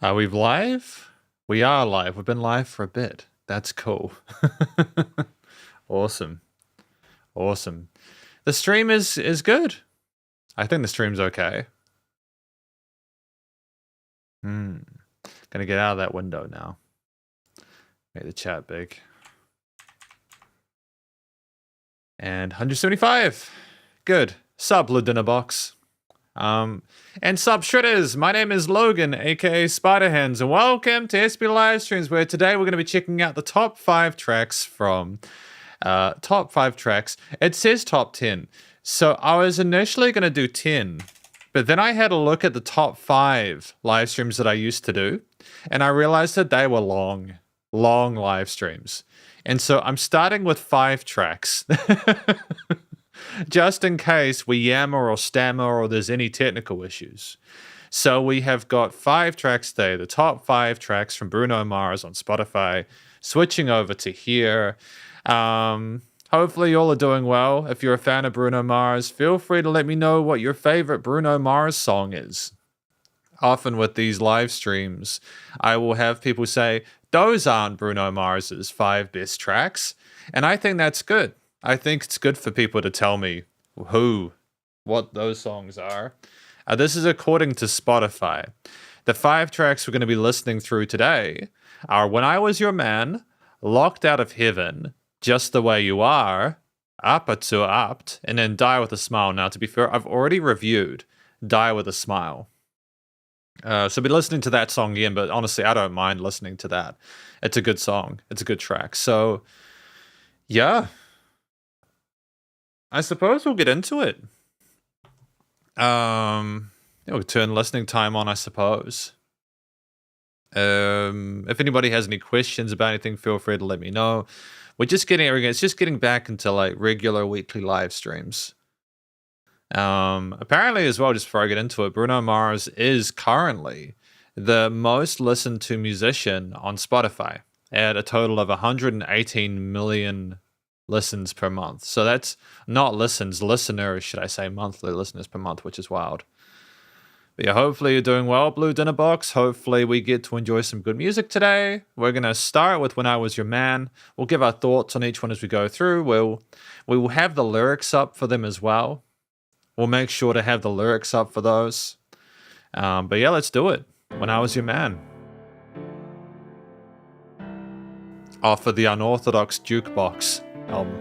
Are we live? We are live. We've been live for a bit. That's cool. Awesome. Awesome. The stream is good. I think the stream's okay. Gonna get out of that window now. Make the chat big. And 175. Good. Sup, Dinner Box. And Sup Shredders, my name is Logan, aka Spiderhands, and welcome to SP Livestreams, where today we're going to be checking out the top 5 tracks from top 5 tracks. It says top 10, so I was initially going to do 10, but then I had a look at the top 5 live streams that I used to do, and I realized that they were long live streams, and so I'm starting with 5 tracks. Just in case we yammer or stammer or there's any technical issues. So we have got 5 tracks today, the top 5 tracks from Bruno Mars on Spotify, switching over to here. Hopefully you all are doing well. If you're a fan of Bruno Mars, feel free to let me know what your favorite Bruno Mars song is. Often with these live streams, I will have people say, those aren't Bruno Mars's 5 best tracks. And I think that's good. I think it's good for people to tell me what those songs are. This is according to Spotify. The 5 tracks we're going to be listening through today are When I Was Your Man, Locked Out of Heaven, Just the Way You Are, Upper to Upped, and then Die with a Smile. Now, to be fair, I've already reviewed Die with a Smile. So I'll be listening to that song again, but honestly, I don't mind listening to that. It's a good song. It's a good track. So, yeah. I suppose we'll get into it. We'll turn listening time on, I suppose. If anybody has any questions about anything, feel free to let me know. We're just getting back into like regular weekly live streams. Apparently as well, just before I get into it, Bruno Mars is currently the most listened to musician on Spotify at a total of 118 million listens per month. So that's not listeners, should I say, monthly listeners per month, which is wild. But yeah, hopefully you're doing well, Blue Dinner Box. Hopefully we get to enjoy some good music today. We're going to start with When I Was Your Man. We'll give our thoughts on each one as we go through. We will have the lyrics up for them as well. We'll make sure to have the lyrics up for those. But yeah, let's do it. When I Was Your Man. Off of the Unorthodox Jukebox album.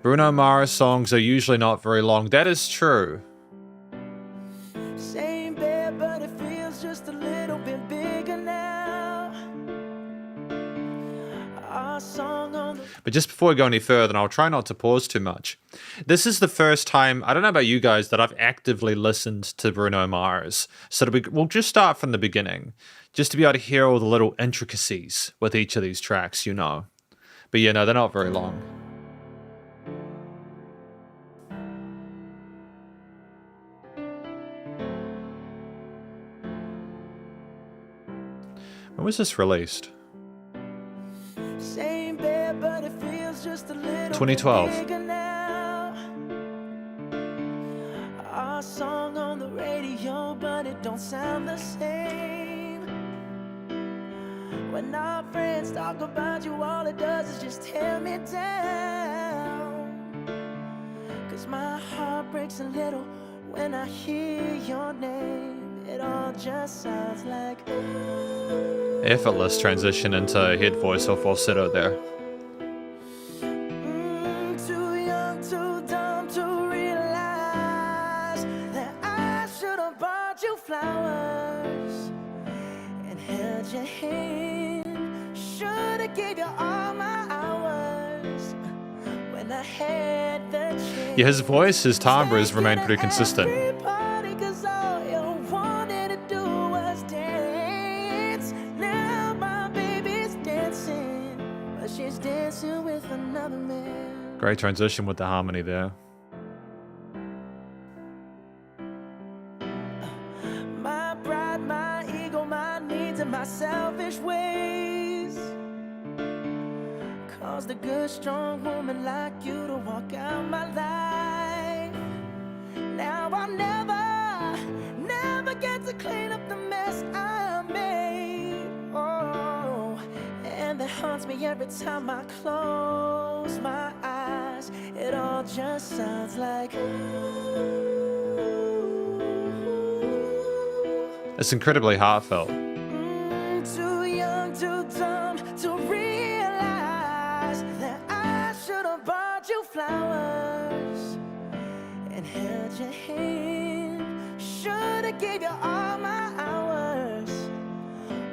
Bruno Mars songs are usually not very long. That is true. Same bed, but it feels just a little bit bigger now. Our song on the... But just before we go any further, and I'll try not to pause too much. This is the first time, I don't know about you guys, that I've actively listened to Bruno Mars. So we'll just start from the beginning, just to be able to hear all the little intricacies with each of these tracks, you know. But yeah, no, they're not very long. When was this released? 2012. Our song on the radio, but it don't sound the same. When our friends talk about you, all it does is just tear me down. 'Cause my heart breaks a little when I hear your name. It all just sounds like ooh. Effortless transition into head voice or falsetto there. Too young, too dumb to realize that I should have bought you flowers and held your hand. Should have gave you all my hours when I had the chance. Yeah, his voice, his timbre has remained pretty consistent. Great transition with the harmony there. My pride, my ego, my needs, and my selfish ways caused a good, strong woman like you to walk out my life. Now I'll never get to clear haunts me every time I close my eyes. It all just sounds like It's incredibly heartfelt. Too young, too dumb to realize that I should have bought you flowers and held your hand. Should have gave you all my hours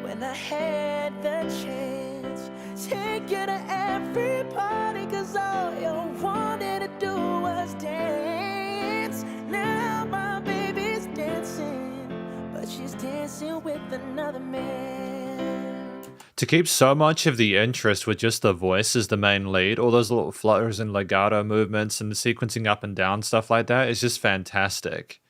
when I had the chance. Take you to every party, 'cause all you wanted to do was dance. Now my baby's dancing, but she's dancing with another man. To keep so much of the interest with just the voice as the main lead, all those little flutters and legato movements and the sequencing up and down stuff like that is just fantastic.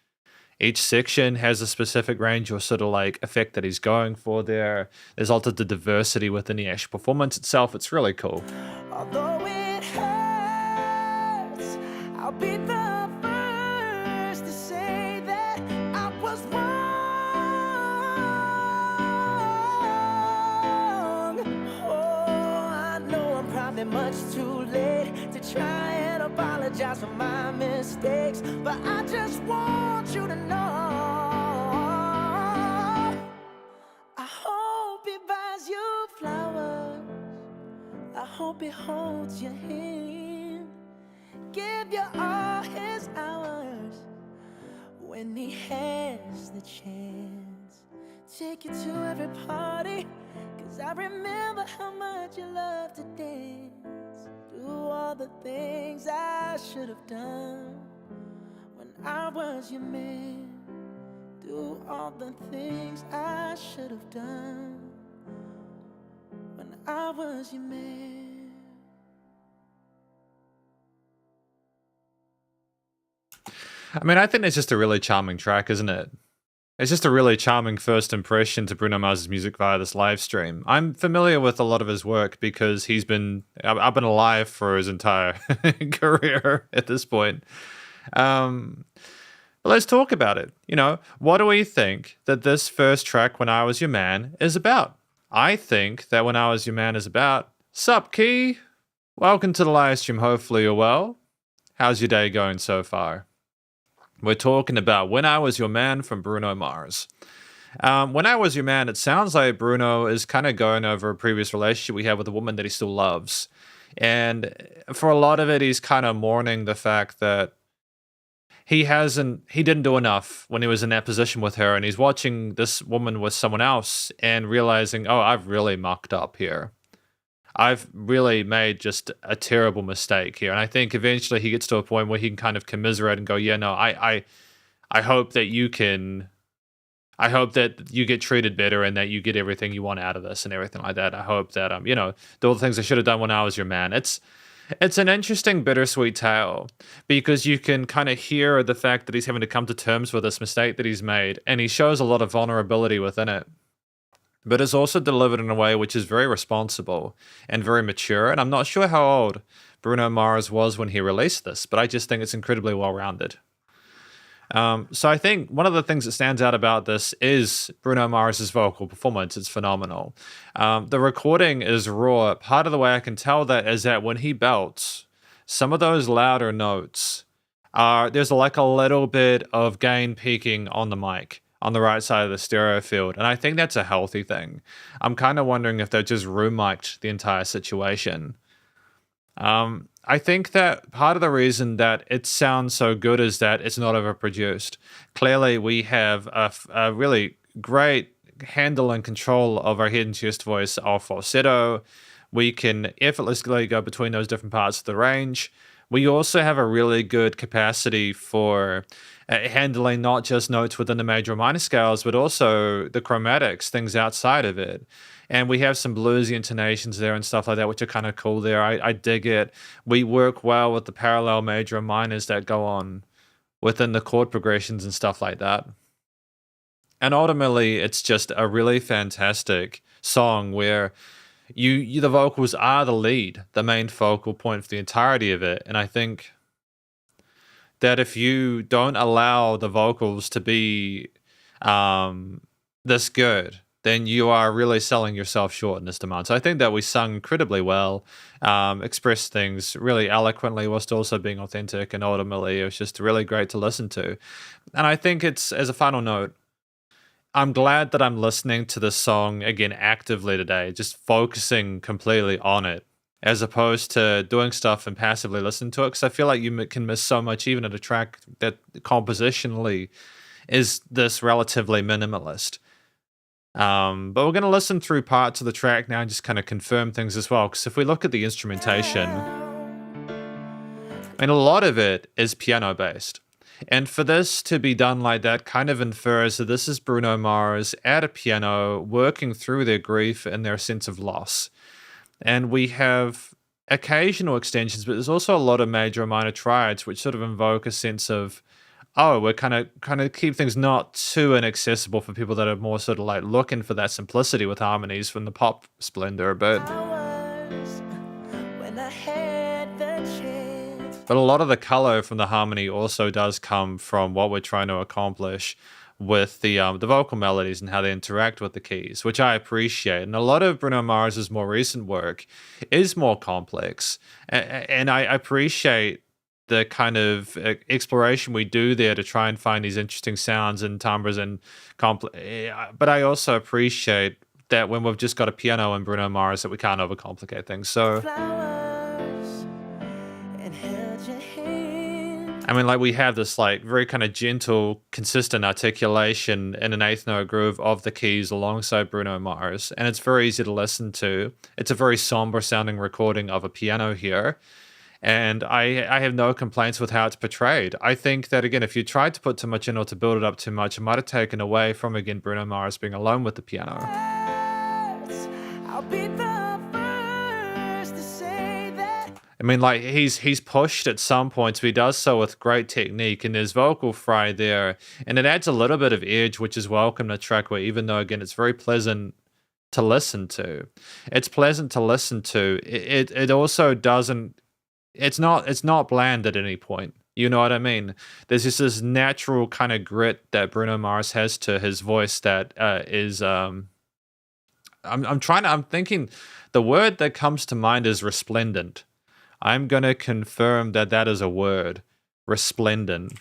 Each section has a specific range or sort of like effect that he's going for there. There's also the diversity within the actual performance itself. It's really cool. Although it hurts, I'll be the first to say that I was wrong. Oh, I know I'm probably much too late to try and apologize for my mistakes, but I just want you to know I hope he buys you flowers. I hope he holds your hand, give you all his hours when he has the chance. Take you to every party, 'cause I remember how much you love to dance. Do all the things I should have done when I was your man. Do all the things I should have done when I was your man. I mean, I think it's just a really charming track, isn't it? It's just a really charming first impression to Bruno Mars' music via this live stream. I'm familiar with a lot of his work because I've been alive for his entire career at this point. But let's talk about it. What do we think that this first track, When I Was Your Man, is about? I think that When I Was Your Man is about Sup, Key? Welcome to the live stream. Hopefully you're well. How's your day going so far? We're talking about When I Was Your Man from Bruno Mars. When I Was Your Man, it sounds like Bruno is kind of going over a previous relationship we had with a woman that he still loves. And for a lot of it, he's kind of mourning the fact that he didn't do enough when he was in that position with her, and he's watching this woman with someone else and realizing, oh, I've really mucked up here. I've really made just a terrible mistake here. And I think eventually he gets to a point where he can kind of commiserate and go, yeah, no, I hope that you get treated better and that you get everything you want out of this and everything like that. I hope that, all the things I should have done when I was your man. It's an interesting bittersweet tale because you can kind of hear the fact that he's having to come to terms with this mistake that he's made, and he shows a lot of vulnerability within it. But it's also delivered in a way which is very responsible and very mature. And I'm not sure how old Bruno Mars was when he released this, but I just think it's incredibly well-rounded. So I think one of the things that stands out about this is Bruno Mars' vocal performance. It's phenomenal. The recording is raw. Part of the way I can tell that is that when he belts, some of those louder notes there's like a little bit of gain peaking on the mic on the right side of the stereo field. And I think that's a healthy thing. I'm kind of wondering if they just room mic'd the entire situation. I think that part of the reason that it sounds so good is that it's not overproduced. Clearly, we have a really great handle and control of our head and chest voice, our falsetto. We can effortlessly go between those different parts of the range. We also have a really good capacity for handling not just notes within the major or minor scales, but also the chromatics, things outside of it. And we have some bluesy intonations there and stuff like that, which are kind of cool there. I dig it. We work well with the parallel major and minors that go on within the chord progressions and stuff like that. And ultimately, it's just a really fantastic song where the vocals are the lead, the main focal point for the entirety of it. And I think that if you don't allow the vocals to be this good, then you are really selling yourself short in this demand. So I think that we sung incredibly well, expressed things really eloquently whilst also being authentic, and ultimately it was just really great to listen to. And I think it's, as a final note, I'm glad that I'm listening to this song again actively today, just focusing completely on it, as opposed to doing stuff and passively listening to it, because I feel like you can miss so much even at a track that compositionally is this relatively minimalist. But we're going to listen through parts of the track now and just kind of confirm things as well. Because if we look at the instrumentation, I mean, a lot of it is piano based. And for this to be done like that kind of infers that this is Bruno Mars at a piano working through their grief and their sense of loss. And we have occasional extensions, but there's also a lot of major and minor triads which sort of invoke a sense of, oh, we're kind of keep things not too inaccessible for people that are more sort of like looking for that simplicity with harmonies from the pop splendor. But a lot of the color from the harmony also does come from what we're trying to accomplish with the vocal melodies and how they interact with the keys, which I appreciate. And a lot of Bruno Mars's more recent work is more complex, and I appreciate the kind of exploration we do there to try and find these interesting sounds and timbres and but I also appreciate that when we've just got a piano and Bruno Mars that we can't overcomplicate things. So I mean, like, we have this like very kind of gentle, consistent articulation in an eighth note groove of the keys alongside Bruno Mars, and it's very easy to listen to. It's a very somber sounding recording of a piano here. And I have no complaints with how it's portrayed. I think that, again, if you tried to put too much in or to build it up too much, it might have taken away from, again, Bruno Mars being alone with the piano. I mean, like, he's pushed at some points, but he does so with great technique, and there's vocal fry there, and it adds a little bit of edge, which is welcome to track where, even though, again, it's very pleasant to listen to. It's pleasant to listen to. It also doesn't. It's not bland at any point. You know what I mean? There's just this natural kind of grit that Bruno Mars has to his voice that is. I'm thinking the word that comes to mind is resplendent. I'm gonna confirm that that is a word, resplendent.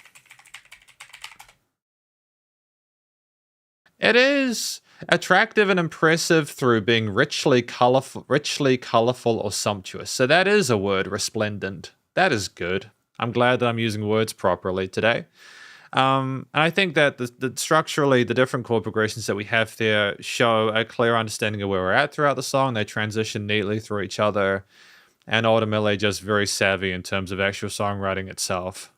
It is attractive and impressive through being richly colorful or sumptuous. So that is a word, resplendent. That is good. I'm glad that I'm using words properly today. And I think that the structurally, the different chord progressions that we have there show a clear understanding of where we're at throughout the song. They transition neatly through each other, and ultimately just very savvy in terms of actual songwriting itself.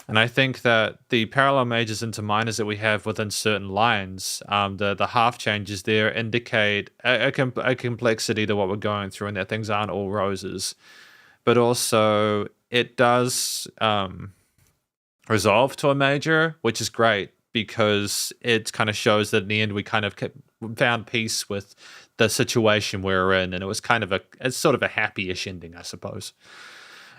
And I think that the parallel majors into minors that we have within certain lines, the half changes there indicate a complexity to what we're going through, and that things aren't all roses. But also, it does resolve to a major, which is great, because it kind of shows that in the end we kind of found peace with the situation we're in, and it was kind of it's sort of a happy-ish ending, I suppose.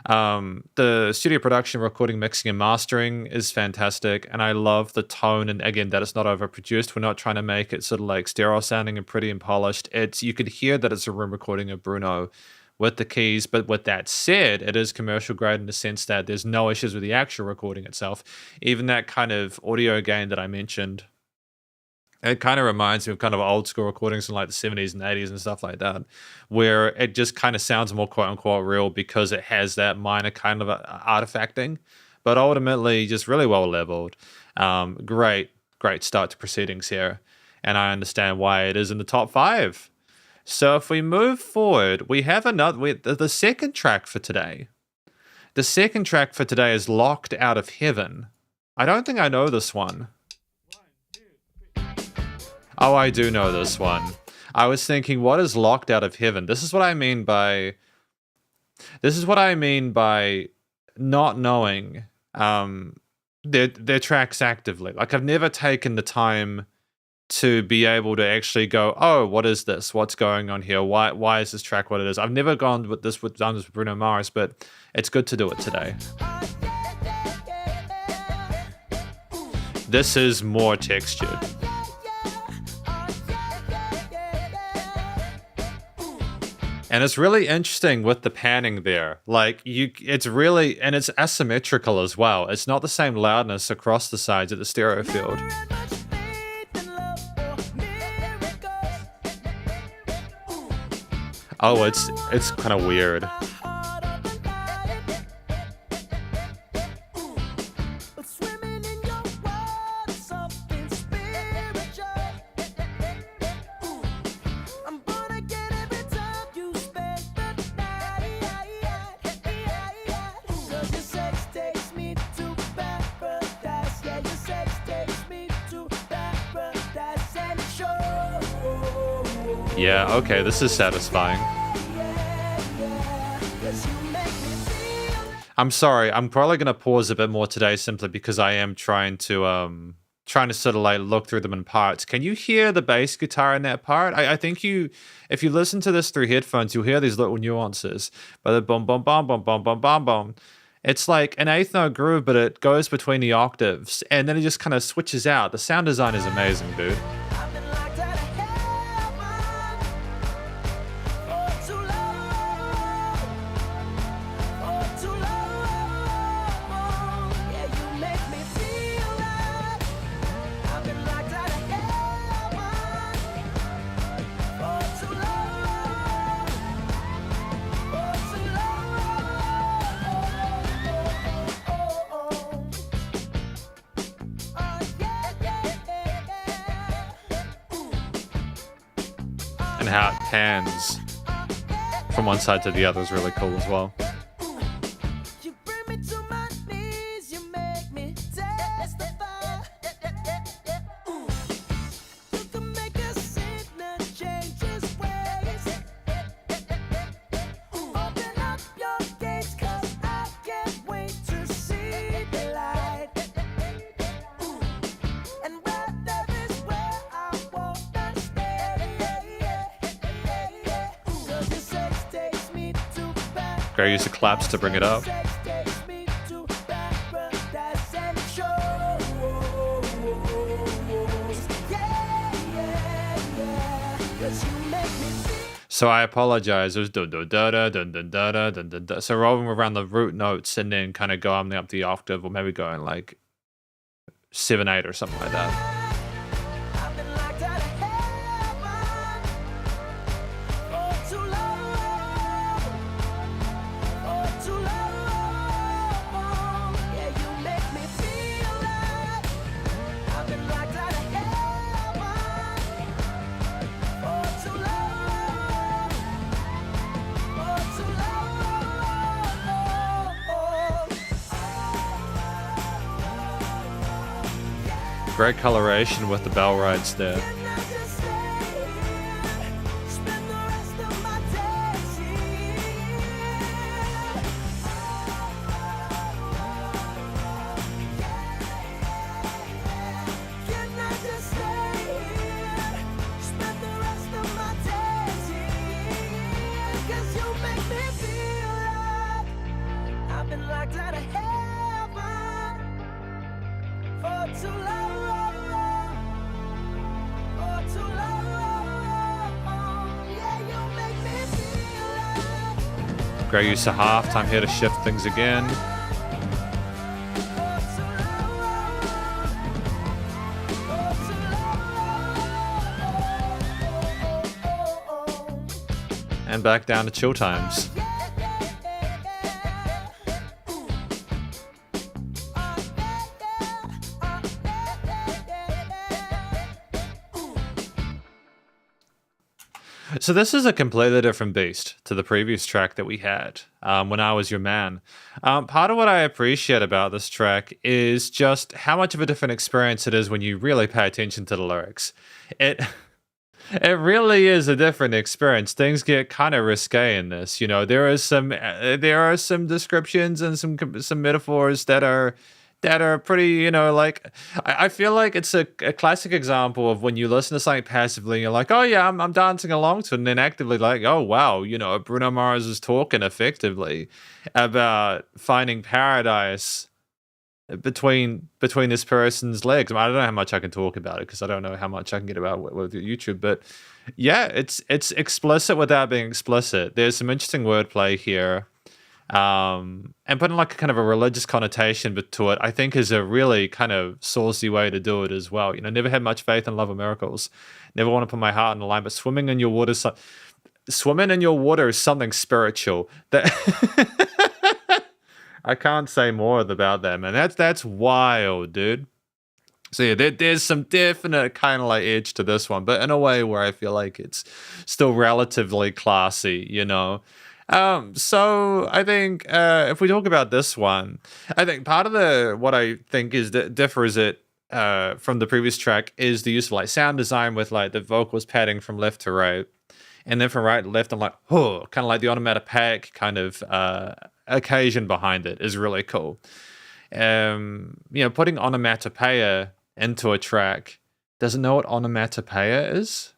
The studio production, recording, mixing, and mastering is fantastic, and I love the tone, and again, that it's not overproduced. We're not trying to make it sort of like sterile sounding and pretty and polished. You could hear that it's a room recording of Bruno with the keys, but with that said, it is commercial grade in the sense that there's no issues with the actual recording itself. Even that kind of audio gain that I mentioned, it kind of reminds me of kind of old school recordings in like the 70s and 80s and stuff like that, where it just kind of sounds more quote unquote real because it has that minor kind of artifacting, but ultimately just really well leveled. Great start to proceedings here. And I understand why it is in the top 5. So if we move forward, we have the second track for today. The second track for today is Locked Out of Heaven. I don't think I know this one. Oh, I do know this one. I was thinking, what is Locked Out of Heaven? This is what I mean by not knowing their tracks actively. Like, I've never taken the time to be able to actually go, oh, what is this? What's going on here? Why is this track what it is? I've never done this with Bruno Mars, but it's good to do it today. This is more textured. And it's really interesting with the panning there. Like it's really, and it's asymmetrical as well. It's not the same loudness across the sides of the stereo field. Oh, it's kind of weird. Yeah, okay, this is satisfying. I'm sorry, I'm probably gonna pause a bit more today simply because I am trying to sort of like look through them in parts. Can you hear the bass guitar in that part? I think if you listen to this through headphones, you'll hear these little nuances. But the boom boom boom boom boom boom boom boom. It's like an eighth note groove, but it goes between the octaves and then it just kind of switches out. The sound design is amazing, dude. And how it pans from one side to the other is really cool as well. Gray used the claps to bring it up. So I apologize. It was do do da da dun dun da da dun dun da. So rolling around the root notes and then kind of going up the octave, or maybe going like 7/8 or something like that. Great coloration with the bell rides there. Great use of halftime here to shift things again. And back down to chill times. So this is a completely different beast to the previous track that we had, When I Was Your Man. Part of what I appreciate about this track is just how much of a different experience it is when you really pay attention to the lyrics. It really is a different experience. Things get kind of risque in this. You know, there are some descriptions and some metaphors that are pretty, you know, like I feel like it's a classic example of when you listen to something passively and you're like, oh yeah, I'm dancing along to it, and then actively like, oh wow, you know, Bruno Mars is talking effectively about finding paradise between this person's legs. I don't know how much I can talk about it because I don't know how much I can get about with YouTube, but yeah, it's explicit without being explicit. There's some interesting wordplay here. And putting like a kind of a religious connotation to it, I think is a really kind of saucy way to do it as well. You know, never had much faith in love or miracles. Never want to put my heart on the line, but swimming in your water is something spiritual. That I can't say more about that, man. That's wild, dude. So yeah, there's some definite kind of like edge to this one, but in a way where I feel like it's still relatively classy, you know. So I think if we talk about this one, I think part of what I think is that differs it from the previous track is the use of like sound design with like the vocals padding from left to right, and then from right to left, and like kind of like the onomatopoeic kind of occasion behind it is really cool. You know, putting onomatopoeia into a track doesn't know what onomatopoeia is.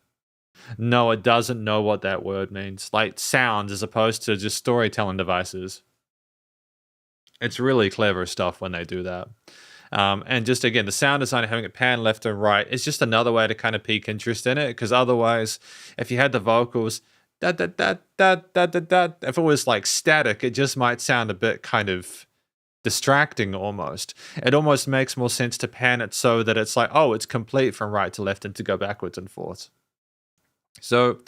No, it doesn't know what that word means. Like sounds as opposed to just storytelling devices. It's really clever stuff when they do that. And just again, the sound design, having it pan left and right, is just another way to kind of pique interest in it. Because otherwise, if you had the vocals, da da da da da da da, if it was like static, it just might sound a bit kind of distracting almost. It almost makes more sense to pan it so that it's like, oh, it's complete from right to left and to go backwards and forth. So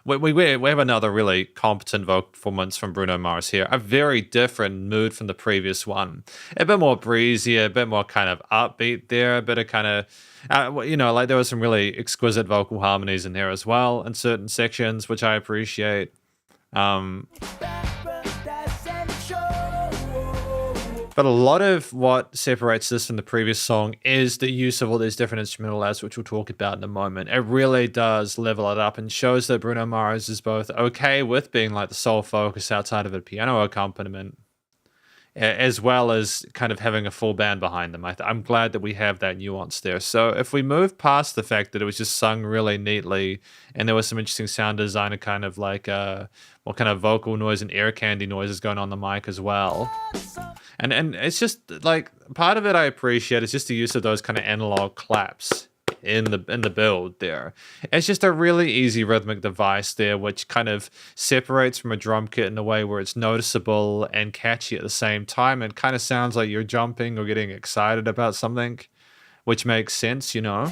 we have another really competent vocal performance from Bruno Mars here. A very different mood from the previous one. A bit more breezy, a bit more kind of upbeat there, a bit of kind of, you know, like there were some really exquisite vocal harmonies in there as well in certain sections, which I appreciate. But a lot of what separates this from the previous song is the use of all these different instrumental layers, which we'll talk about in a moment. It really does level it up and shows that Bruno Mars is both okay with being like the sole focus outside of a piano accompaniment, as well as kind of having a full band behind them. I'm glad that we have that nuance there. So if we move past the fact that it was just sung really neatly and there was some interesting sound design and kind of like what kind of vocal noise and air candy noises going on the mic as well. And it's just like part of it I appreciate is just the use of those kind of analog claps in the build there. It's just a really easy rhythmic device there, which kind of separates from a drum kit in a way where it's noticeable and catchy at the same time. It kind of sounds like you're jumping or getting excited about something, which makes sense, you know.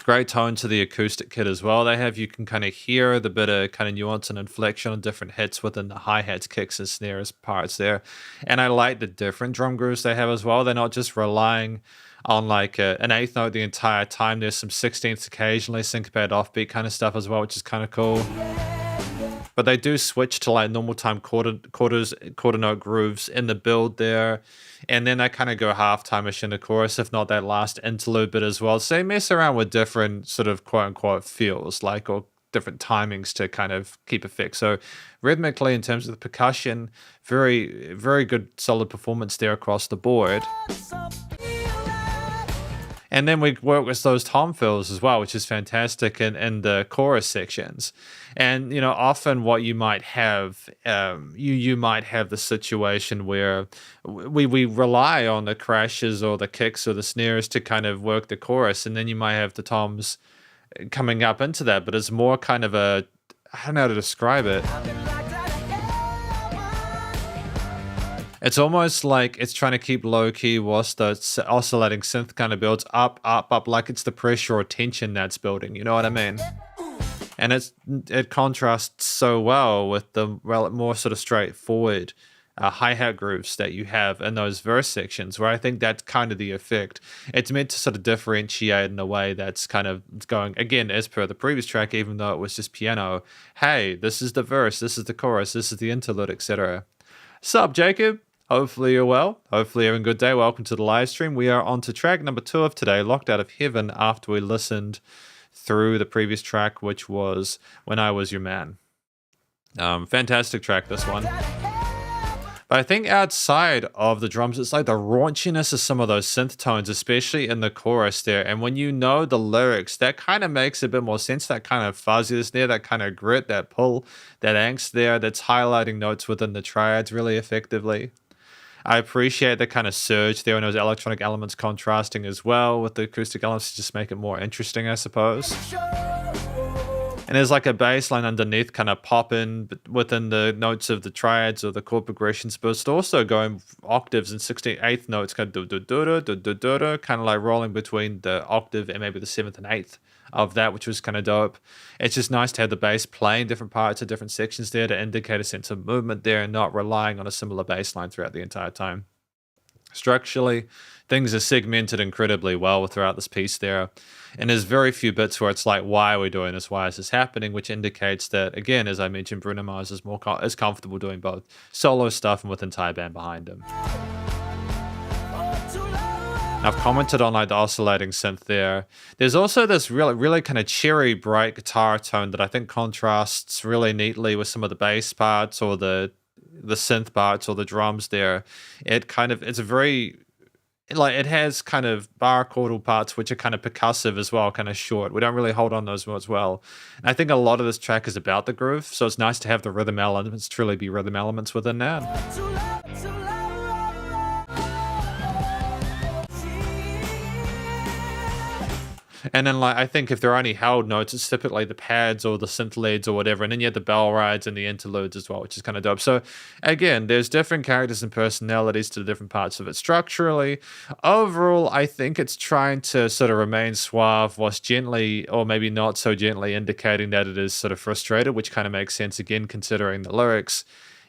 Great tone to the acoustic kit as well. You can kind of hear the bit of kind of nuance and inflection on different hits within the hi-hats, kicks, and snares parts there. And I like the different drum grooves they have as well. They're not just relying on like an eighth note the entire time. There's some 16ths occasionally, syncopated offbeat kind of stuff as well, which is kind of cool. But they do switch to like normal time quarter note grooves in the build there. And then they kind of go half-time-ish in the chorus, if not that last interlude bit as well. So they mess around with different sort of quote-unquote feels, like, or different timings to kind of keep effect. So rhythmically, in terms of the percussion, very, very good solid performance there across the board. And then we work with those tom fills as well, which is fantastic in the chorus sections. And, you know, often what you might have, you might have the situation where we rely on the crashes or the kicks or the snares to kind of work the chorus. And then you might have the toms coming up into that, but it's more kind of I don't know how to describe it. It's almost like it's trying to keep low key whilst the oscillating synth kind of builds up, like it's the pressure or tension that's building. You know what I mean? And it contrasts so well with the more sort of straightforward hi-hat grooves that you have in those verse sections, where I think that's kind of the effect. It's meant to sort of differentiate in a way that's kind of going, again, as per the previous track, even though it was just piano. Hey, this is the verse, this is the chorus, this is the interlude, etc. Sup, Jacob? Hopefully you're well. Hopefully you're having a good day. Welcome to the live stream. We are on to track number 2 of today, Locked Out of Heaven, after we listened through the previous track, which was When I Was Your Man. Fantastic track, this one. But I think outside of the drums, it's like the raunchiness of some of those synth tones, especially in the chorus there. And when you know the lyrics, that kind of makes a bit more sense, that kind of fuzziness there, that kind of grit, that pull, that angst there, that's highlighting notes within the triads really effectively. I appreciate the kind of surge there and those electronic elements contrasting as well with the acoustic elements to just make it more interesting, I suppose. And there's like a bass line underneath kind of popping within the notes of the triads or the chord progressions, but it's also going octaves and 68th notes, kind of do kind of like rolling between the octave and maybe the 7th and 8th of that, which was kind of dope. It's just nice to have the bass playing different parts of different sections there to indicate a sense of movement there and not relying on a similar bass line throughout the entire time. Structurally, things are segmented incredibly well throughout this piece there. And there's very few bits where it's like, why are we doing this? Why is this happening? Which indicates that, again, as I mentioned, Bruno Mars is is comfortable doing both solo stuff and with entire band behind him. I've commented on like the oscillating synth there. There's also this really kind of cheery, bright guitar tone that I think contrasts really neatly with some of the bass parts or the synth parts or the drums there. It's a very, like, it has kind of bar chordal parts which are kind of percussive as well, kind of short. We don't really hold on those as well. And I think a lot of this track is about the groove, so it's nice to have the rhythm elements truly be rhythm elements within that. And then, like, I think if there are any held notes, it's typically the pads or the synth leads or whatever. And then you have the bell rides and the interludes as well, which is kind of dope. So, again, there's different characters and personalities to the different parts of it structurally. Overall, I think it's trying to sort of remain suave whilst gently, or maybe not so gently, indicating that it is sort of frustrated, which kind of makes sense, again, considering the lyrics.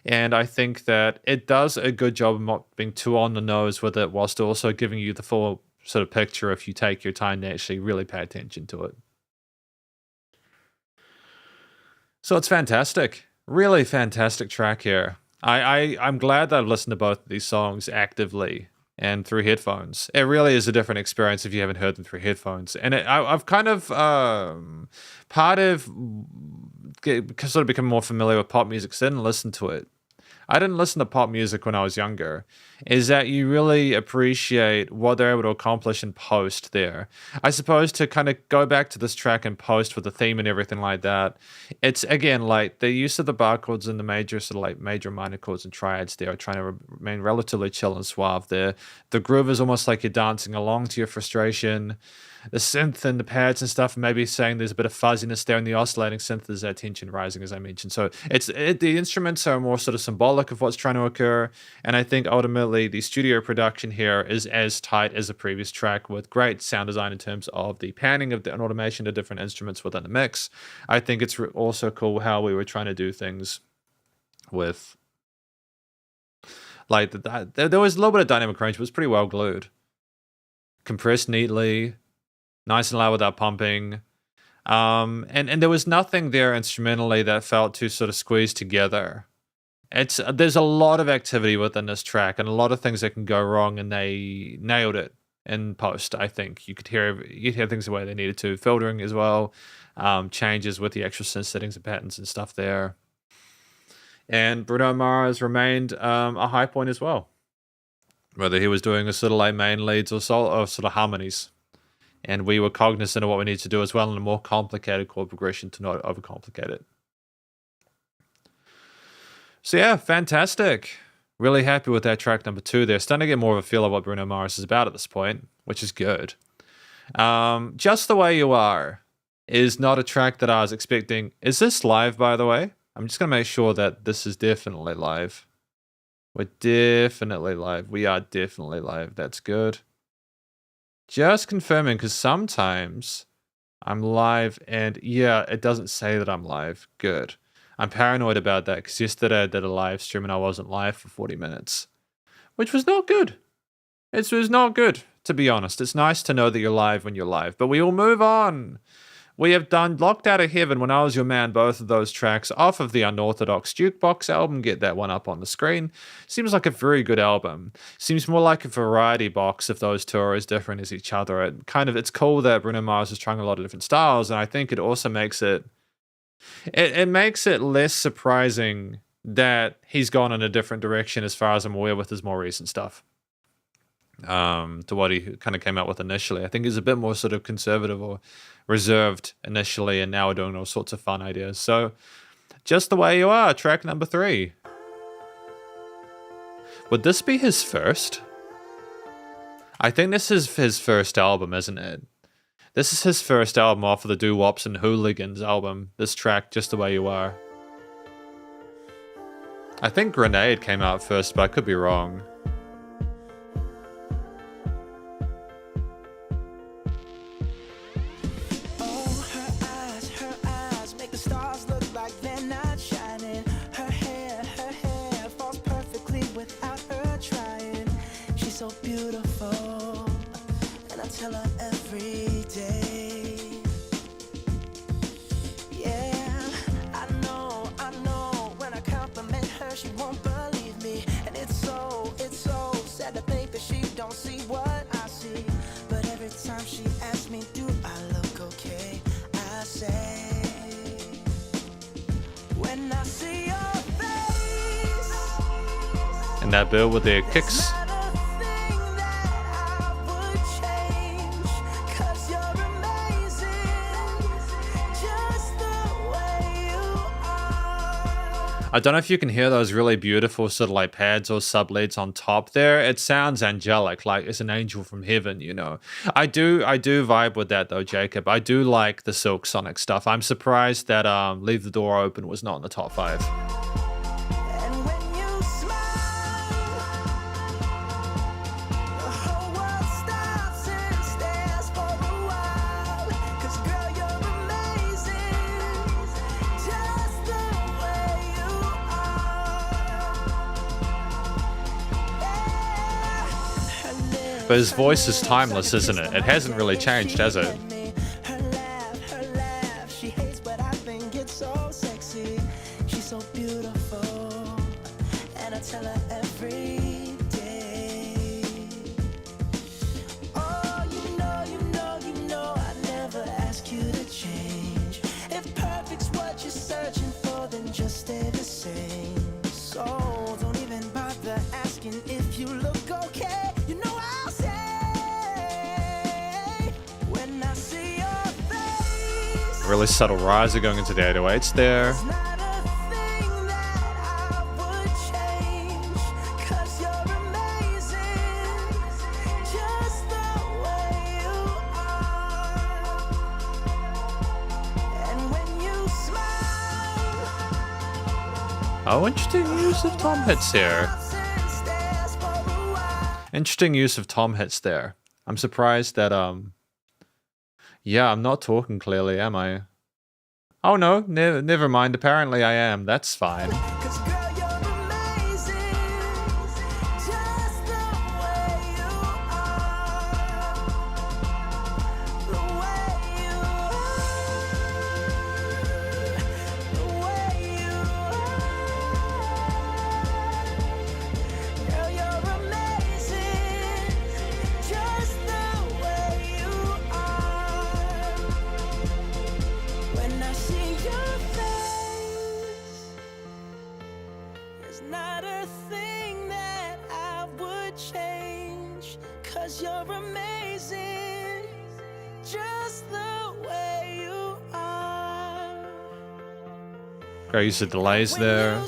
And I think that it does a good job of not being too on the nose with it, whilst also giving you the full sort of picture if you take your time to actually really pay attention to it. So it's fantastic. Really fantastic track here. I'm glad that I've listened to both of these songs actively and through headphones. It really is a different experience if you haven't heard them through headphones. And I've kind of, part of sort of become more familiar with pop music, so I didn't listen to it. I didn't listen to pop music when I was younger, is that you really appreciate what they're able to accomplish in post there. I suppose to kind of go back to this track in post with the theme and everything like that, it's, again, like the use of the bar chords and the major sort of like major minor chords and triads there are trying to remain relatively chill and suave there. The groove is almost like you're dancing along to your frustration. The synth and the pads and stuff, maybe saying there's a bit of fuzziness there in the oscillating synth, there's that tension rising, as I mentioned. So the instruments are more sort of symbolic of what's trying to occur. And I think ultimately the studio production here is as tight as the previous track, with great sound design in terms of the panning of and automation of different instruments within the mix. I think it's also cool how we were trying to do things with, like, there was a little bit of dynamic range, but it was pretty well glued. Compressed neatly. Nice and loud without pumping. And there was nothing there instrumentally that felt too sort of squeezed together. There's a lot of activity within this track and a lot of things that can go wrong, and they nailed it in post. I think you'd hear things the way they needed to. Filtering as well, changes with the actual synth settings and patterns and stuff there. And Bruno Mars remained a high point as well. Whether he was doing a sort of like main leads or solo or sort of harmonies. And we were cognizant of what we need to do as well in a more complicated chord progression to not overcomplicate it. So yeah, fantastic. Really happy with that track number 2 there. Starting to get more of a feel of what Bruno Mars is about at this point, which is good. Just the Way You Are is not a track that I was expecting. Is this live, by the way? I'm just going to make sure that this is definitely live. We're definitely live. We are definitely live. That's good. Just confirming, because sometimes I'm live and yeah, it doesn't say that I'm live. Good. I'm paranoid about that because yesterday I did a live stream and I wasn't live for 40 minutes, which was not good. It was not good, to be honest. It's nice to know that you're live when you're live, but we will move on. We have done Locked Out of Heaven, When I Was Your Man, both of those tracks off of the Unorthodox Jukebox album. Get that one up on the screen. Seems like a very good album. Seems more like a variety box if those two are as different as each other. It's cool that Bruno Mars is trying a lot of different styles, and I think it also makes it makes it less surprising that he's gone in a different direction as far as I'm aware with his more recent stuff. To what he kind of came out with initially. I think he's a bit more sort of conservative or reserved initially, and now we're doing all sorts of fun ideas. So, Just the Way You Are, track number 3. Would this be his first? I think this is his first album, isn't it? This is his first album off of the Doo Wops and Hooligans album. This track, Just the Way You Are. I think Grenade came out first, but I could be wrong. And that bill with their kicks. I don't know if you can hear those really beautiful sort of like pads or subleads on top there. It sounds angelic, like it's an angel from heaven, you know. I do vibe with that though, Jacob. I do like the Silk Sonic stuff. I'm surprised that Leave the Door Open was not in the top 5. But his voice is timeless, isn't it? It hasn't really changed, has it? Really subtle riser going into the 808s there. Oh, interesting use of tom hits here. Interesting use of tom hits there. I'm surprised that yeah, I'm not talking clearly, am I? Oh no, never mind. Apparently I am. That's fine. Great use of delays there.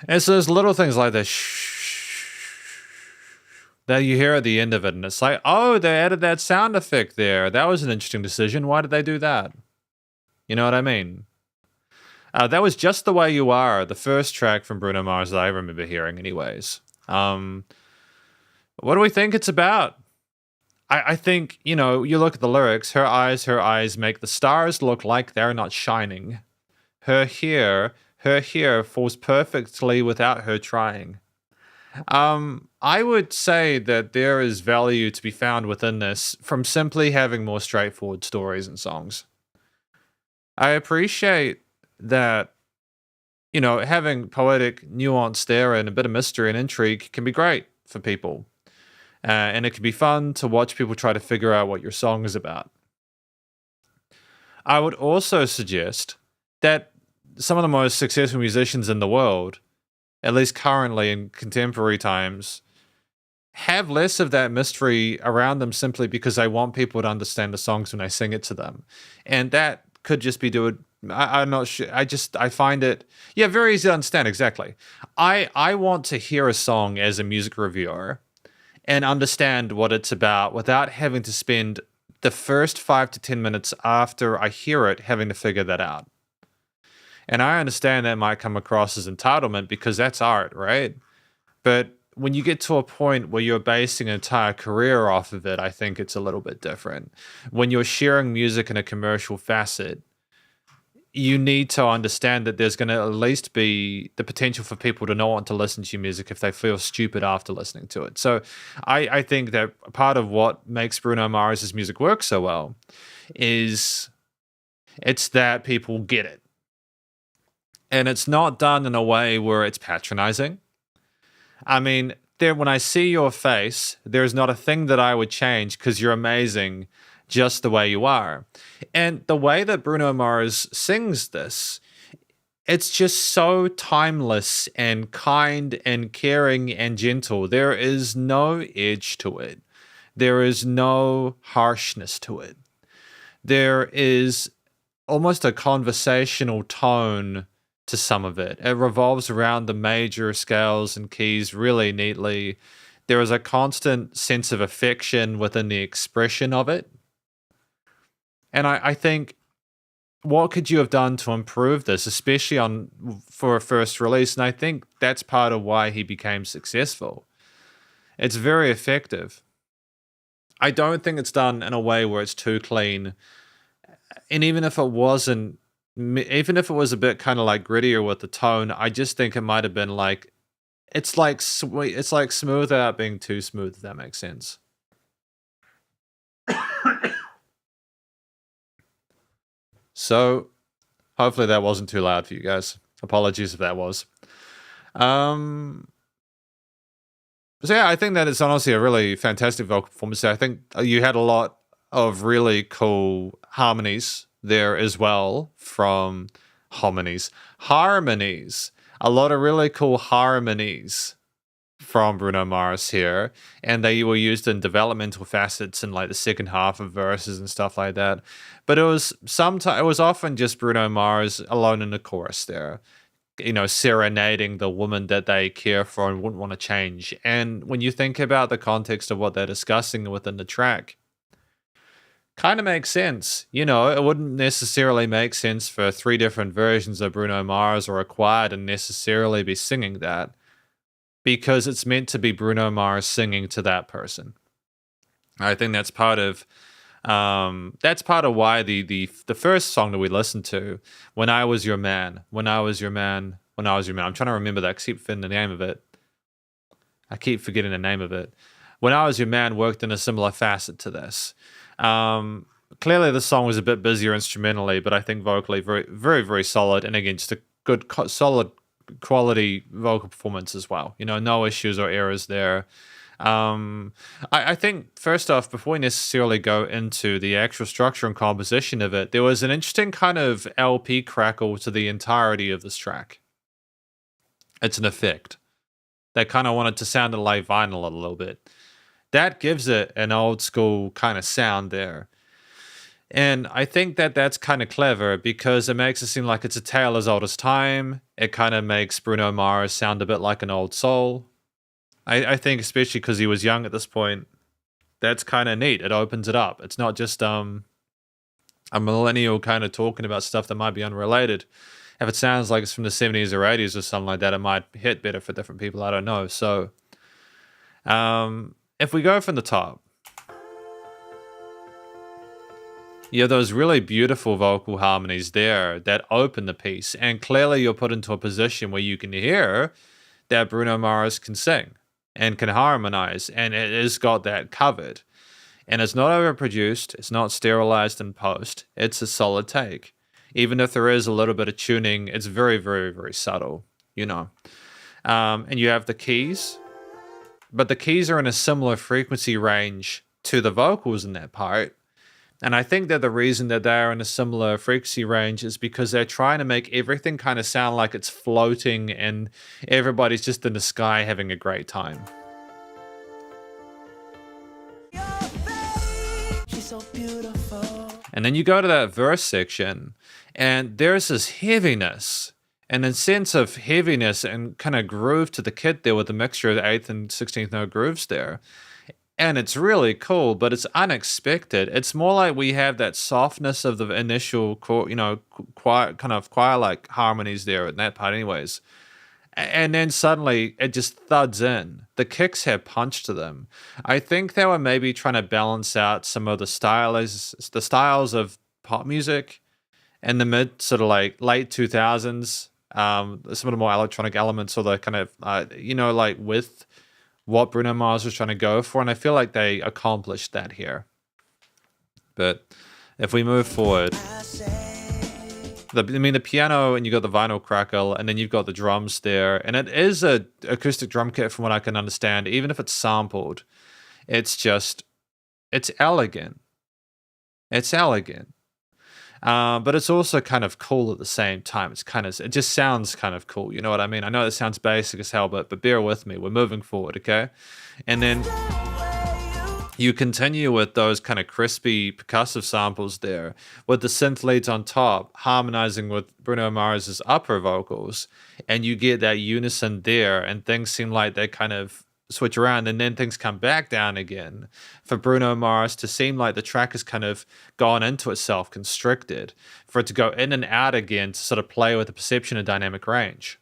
It's those little things like this that you hear at the end of it, and it's like, oh, they added that sound effect there. That was an interesting decision. Why did they do that? You know what I mean? That was Just the Way You Are, the first track from Bruno Mars that I remember hearing anyways. What do we think it's about? I think, you know, you look at the lyrics, her eyes make the stars look like they're not shining. Her hair falls perfectly without her trying. I would say that there is value to be found within this from simply having more straightforward stories and songs. I appreciate that, you know, having poetic nuance there and a bit of mystery and intrigue can be great for people. And it can be fun to watch people try to figure out what your song is about. I would also suggest that some of the most successful musicians in the world, at least currently in contemporary times, have less of that mystery around them simply because they want people to understand the songs when I sing it to them. And that could just be I'm not sure. I find it, yeah, very easy to understand. Exactly. I want to hear a song as a music reviewer and understand what it's about without having to spend the first 5 to 10 minutes after I hear it having to figure that out. And I understand that might come across as entitlement because that's art, right? But when you get to a point where you're basing an entire career off of it, I think it's a little bit different. When you're sharing music in a commercial facet, you need to understand that there's going to at least be the potential for people to not want to listen to your music if they feel stupid after listening to it. So I think that part of what makes Bruno Mars' music work so well is it's that people get it. And it's not done in a way where it's patronizing. I mean, when I see your face, there's not a thing that I would change because you're amazing just the way you are. And the way that Bruno Mars sings this, it's just so timeless and kind and caring and gentle. There is no edge to it. There is no harshness to it. There is almost a conversational tone to some of it. It revolves around the major scales and keys really neatly. There is a constant sense of affection within the expression of it. And I think, what could you have done to improve this, especially for a first release? And I think that's part of why he became successful. It's very effective. I don't think it's done in a way where it's too clean. And even if it was a bit kind of like grittier with the tone, I just think it might have been like, it's like sweet, it's like smooth without being too smooth, if that makes sense. So hopefully that wasn't too loud for you guys. Apologies if that was. So yeah, I think that it's honestly a really fantastic vocal performance. I think you had a lot of really cool harmonies there as well from harmonies. A lot of really cool harmonies from Bruno Mars here, and they were used in developmental facets in like the second half of verses and stuff like that. But it was often just Bruno Mars alone in the chorus there, serenading the woman that they care for and wouldn't want to change. And when you think about the context of what they're discussing within the track, kind of makes sense. It wouldn't necessarily make sense for 3 different versions of Bruno Mars or a choir to necessarily be singing that, because it's meant to be Bruno Mars singing to that person. I think that's part of why the first song that we listened to, When I Was Your Man, When I Was Your Man, When I Was Your Man. I'm trying to remember that. I keep forgetting the name of it. When I Was Your Man worked in a similar facet to this. Clearly the song was a bit busier instrumentally, but I think vocally very, very, very solid. And again, just a good, solid quality vocal performance as well. No issues or errors there. I think, first off, before we necessarily go into the actual structure and composition of it, there was an interesting kind of LP crackle to the entirety of this track. It's an effect. They kind of wanted to sound like vinyl a little bit. That gives it an old school kind of sound there. And I think that that's kind of clever because it makes it seem like it's a tale as old as time. It kind of makes Bruno Mars sound a bit like an old soul. I think especially because he was young at this point, that's kind of neat. It opens it up. It's not just a millennial kind of talking about stuff that might be unrelated. If it sounds like it's from the 70s or 80s or something like that, it might hit better for different people. I don't know. So if we go from the top, you have those really beautiful vocal harmonies there that open the piece. And clearly you're put into a position where you can hear that Bruno Mars can sing and can harmonize. And it has got that covered. And it's not overproduced. It's not sterilized in post. It's a solid take. Even if there is a little bit of tuning, it's very, very, very subtle, And you have the keys. But the keys are in a similar frequency range to the vocals in that part, And I think that the reason that they're in a similar frequency range is because they're trying to make everything kind of sound like it's floating and everybody's just in the sky having a great time. She's so beautiful. And then you go to that verse section, and there's this heaviness and a sense of heaviness and kind of groove to the kit there with a mixture of the 8th and 16th note grooves there. And it's really cool, but it's unexpected. It's more like we have that softness of the initial, choir, kind of choir-like harmonies there in that part anyways. And then suddenly it just thuds in. The kicks have punch to them. I think they were maybe trying to balance out some of the styles of pop music in the mid sort of like late 2000s. Some of the more electronic elements or the kind of, like with what Bruno Mars was trying to go for. And I feel like they accomplished that here. But if we move forward, the piano, and you got the vinyl crackle, and then you've got the drums there, and it is a acoustic drum kit from what I can understand. Even if it's sampled, it's elegant. It's elegant, but it's also kind of cool at the same time. It just sounds kind of cool. You know what I mean? I know that sounds basic as hell, but bear with me. We're moving forward, okay? And then you continue with those kind of crispy percussive samples there with the synth leads on top harmonizing with Bruno Mars's upper vocals, and you get that unison there, and things seem like they kind of switch around, and then things come back down again for Bruno Mars to seem like the track has kind of gone into itself, constricted, for it to go in and out again to sort of play with the perception of dynamic range.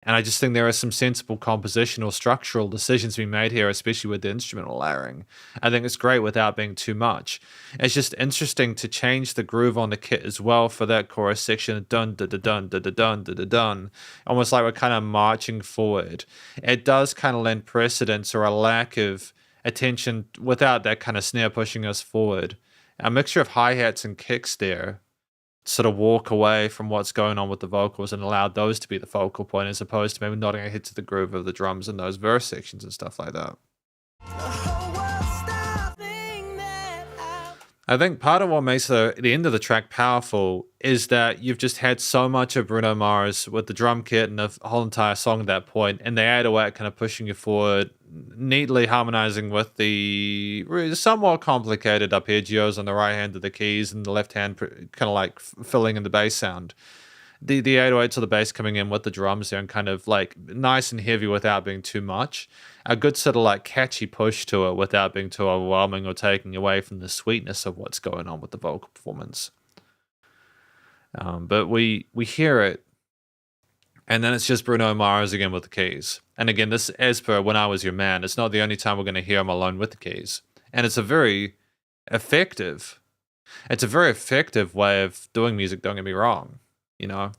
And I just think there are some sensible compositional, structural decisions being made here, especially with the instrumental layering. I think it's great without being too much. It's just interesting to change the groove on the kit as well for that chorus section. Dun, da, da, dun, da, da, dun, da, da, dun. Almost like we're kind of marching forward. It does kind of lend precedence or a lack of attention without that kind of snare pushing us forward. A mixture of hi-hats and kicks there sort of walk away from what's going on with the vocals and allow those to be the focal point, as opposed to maybe nodding a hit to the groove of the drums in those verse sections and stuff like that. I think part of what makes the end of the track powerful is that you've just had so much of Bruno Mars with the drum kit and the whole entire song at that point, and the 808 kind of pushing you forward, neatly harmonizing with the somewhat complicated arpeggios on the right hand of the keys and the left hand kind of like filling in the bass sound. The 808s or the bass coming in with the drums there and kind of like nice and heavy without being too much. A good sort of like catchy push to it without being too overwhelming or taking away from the sweetness of what's going on with the vocal performance. But we hear it, and then it's just Bruno Mars again with the keys. And again, this, as per When I Was Your Man, it's not the only time we're going to hear him alone with the keys. And it's a very effective way of doing music, don't get me wrong, you know?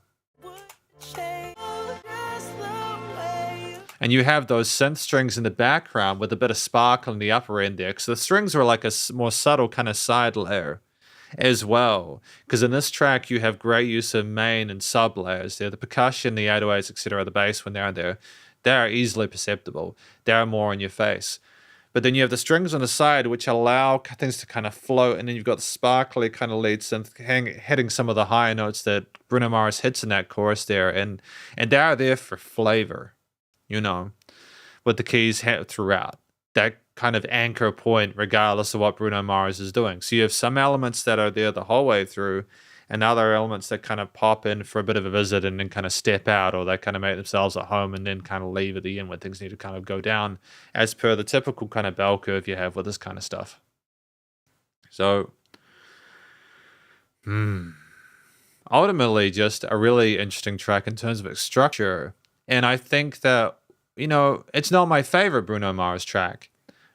And you have those synth strings in the background with a bit of sparkle in the upper end there, because the strings were like a more subtle kind of side layer as well. Because in this track, you have great use of main and sub layers there. The percussion, the 808s, etc., the bass, when they're there, they are easily perceptible. They are more in your face. But then you have the strings on the side, which allow things to kind of float, and then you've got the sparkly kind of lead synth hitting some of the higher notes that Bruno Mars hits in that chorus there, and they are there for flavor, you know, with the keys throughout. That kind of anchor point, regardless of what Bruno Mars is doing. So you have some elements that are there the whole way through, and other elements that kind of pop in for a bit of a visit and then kind of step out, or they kind of make themselves at home and then kind of leave at the end when things need to kind of go down, as per the typical kind of bell curve you have with this kind of stuff. So, ultimately, just a really interesting track in terms of its structure. And I think that, you know, it's not my favorite Bruno Mars track,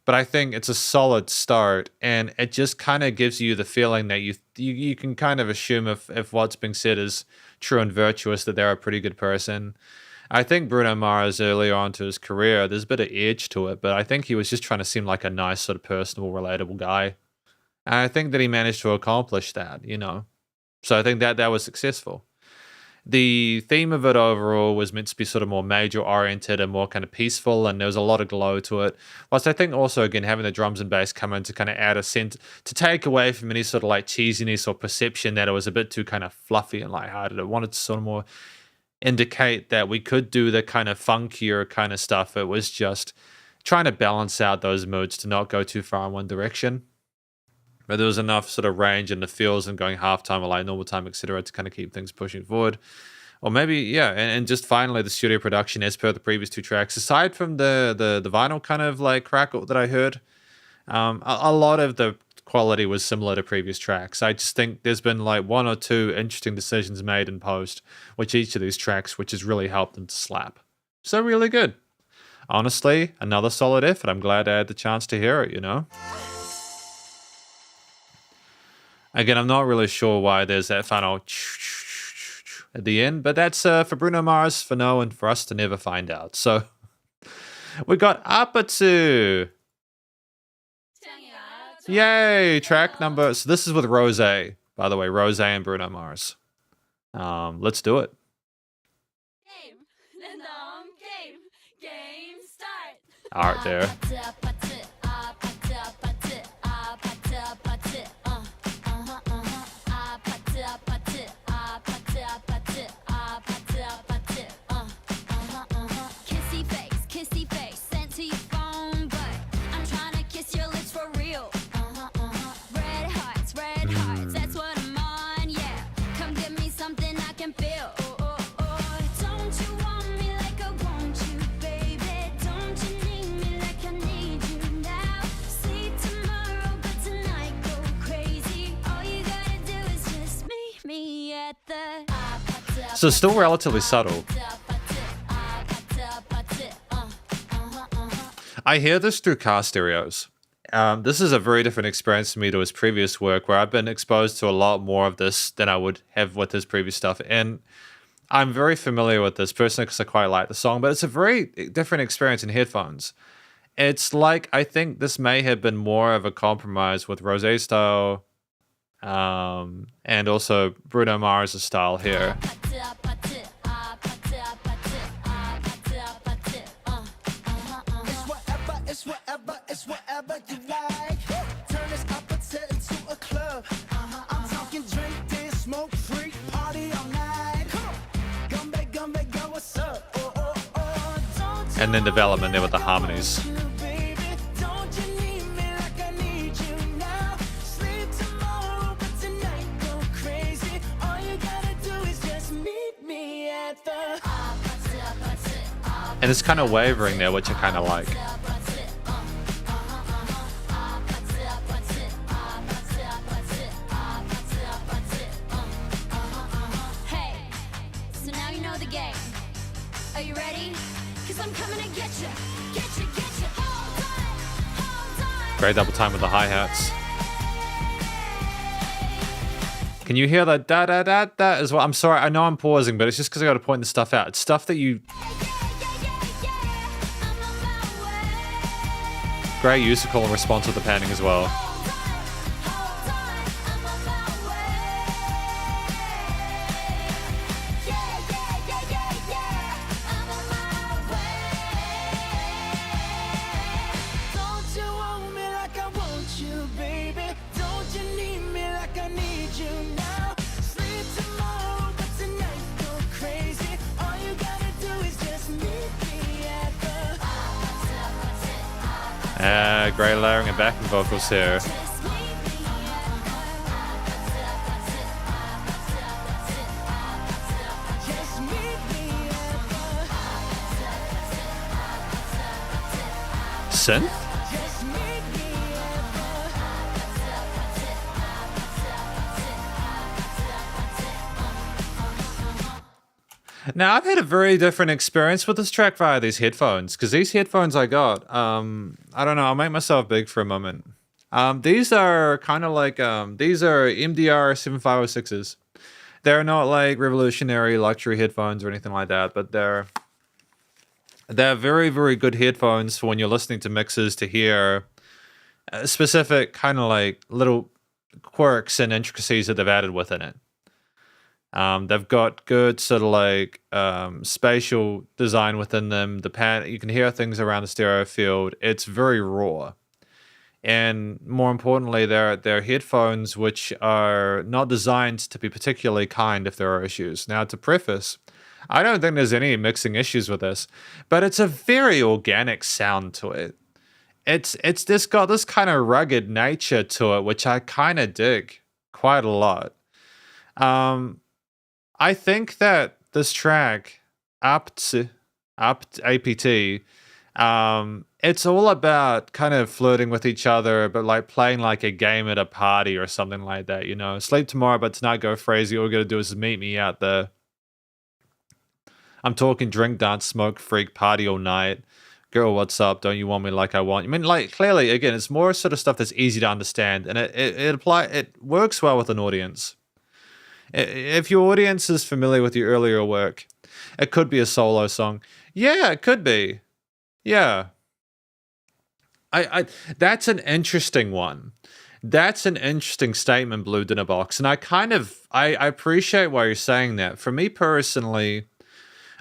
but I think it's a solid start, and it just kind of gives you the feeling that you can kind of assume if what's being said is true and virtuous, that they're a pretty good person. I think Bruno Mars, earlier on to his career, there's a bit of edge to it, but I think he was just trying to seem like a nice, sort of personable, relatable guy. And I think that he managed to accomplish that, you know. So I think that was successful. the theme of it overall was meant to be sort of more major oriented and more kind of peaceful, and there was a lot of glow to it. Whilst I think also, again, having the drums and bass come in to kind of add a sense, to take away from any sort of like cheesiness or perception that it was a bit too kind of fluffy and lighthearted. It wanted to sort of more indicate that we could do the kind of funkier kind of stuff. It was just trying to balance out those moods to not go too far in one direction. But there was enough sort of range in the feels and going halftime or like normal time, etc., to kind of keep things pushing forward. Or maybe, yeah, and just finally the studio production as per the previous two tracks, aside from the vinyl kind of like crackle that I heard, a lot of the quality was similar to previous tracks. I just think there's been like one or two interesting decisions made in post, which each of these tracks, which has really helped them to slap. So really good. Honestly, another solid effort. I'm glad I had the chance to hear it, you know? Again, I'm not really sure why there's that final at the end, but that's for Bruno Mars, for no, and for us to never find out. So we got Apatu. Yay, track number. So this is with Rose, by the way, Rose and Bruno Mars. Let's do it. Art there. So still relatively subtle. I hear this through car stereos. This is a very different experience for me to his previous work, where I've been exposed to a lot more of this than I would have with his previous stuff. And I'm very familiar with this personally because I quite like the song, but it's a very different experience in headphones. It's like, I think this may have been more of a compromise with Rosé's style, and also Bruno Mars' style here. It's whatever you like. Turn this opposite into a club. I'm talking drink, dance, smoke, freak, party all night. Come back, go, what's up? And then development there with the harmonies. And it's kind of wavering there, which I kind of like. Great double time with the hi-hats. Can you hear that da-da-da-da as well? I'm sorry, I know I'm pausing, but it's just because I got to point this stuff out. It's stuff that you... Great musical response with the panning as well. Great layering and backing vocals here. Synth? Now, I've had a very different experience with this track via these headphones, because these headphones I got, I don't know, I'll make myself big for a moment. These are kind of like, these are MDR 7506s. They're not like revolutionary luxury headphones or anything like that, but they're very, very good headphones for when you're listening to mixes to hear specific kind of like little quirks and intricacies that they've added within it. They've got good sort of like spatial design within them. You can hear things around the stereo field. It's very raw. And more importantly, they're headphones which are not designed to be particularly kind if there are issues. Now, to preface, I don't think there's any mixing issues with this, but it's a very organic sound to it. It's just got this kind of rugged nature to it, which I kind of dig quite a lot. Um, I think that this track, APT, it's all about kind of flirting with each other, but like playing like a game at a party or something like that, you know. Sleep tomorrow, but tonight go crazy. All we gotta do is meet me out there. I'm talking drink, dance, smoke, freak, party all night. Girl, what's up? Don't you want me like I want you? I mean, like clearly, again, it's more sort of stuff that's easy to understand, and it works well with an audience. If your audience is familiar with your earlier work, it could be a solo song. Yeah, it could be. Yeah. I that's an interesting one. That's an interesting statement, Blue Dinner Box. And I appreciate why you're saying that. For me personally,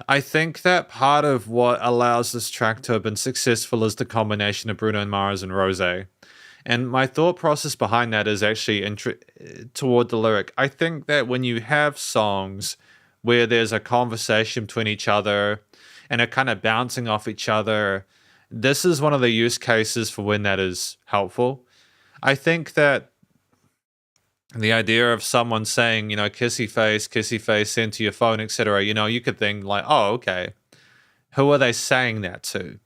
I think that part of what allows this track to have been successful is the combination of Bruno Mars and Rose. And my thought process behind that is actually toward the lyric. I think that when you have songs where there's a conversation between each other and are kind of bouncing off each other, this is one of the use cases for when that is helpful. I think that the idea of someone saying, you know, kissy face, send to your phone, etc., you know, you could think like, oh, okay, who are they saying that to?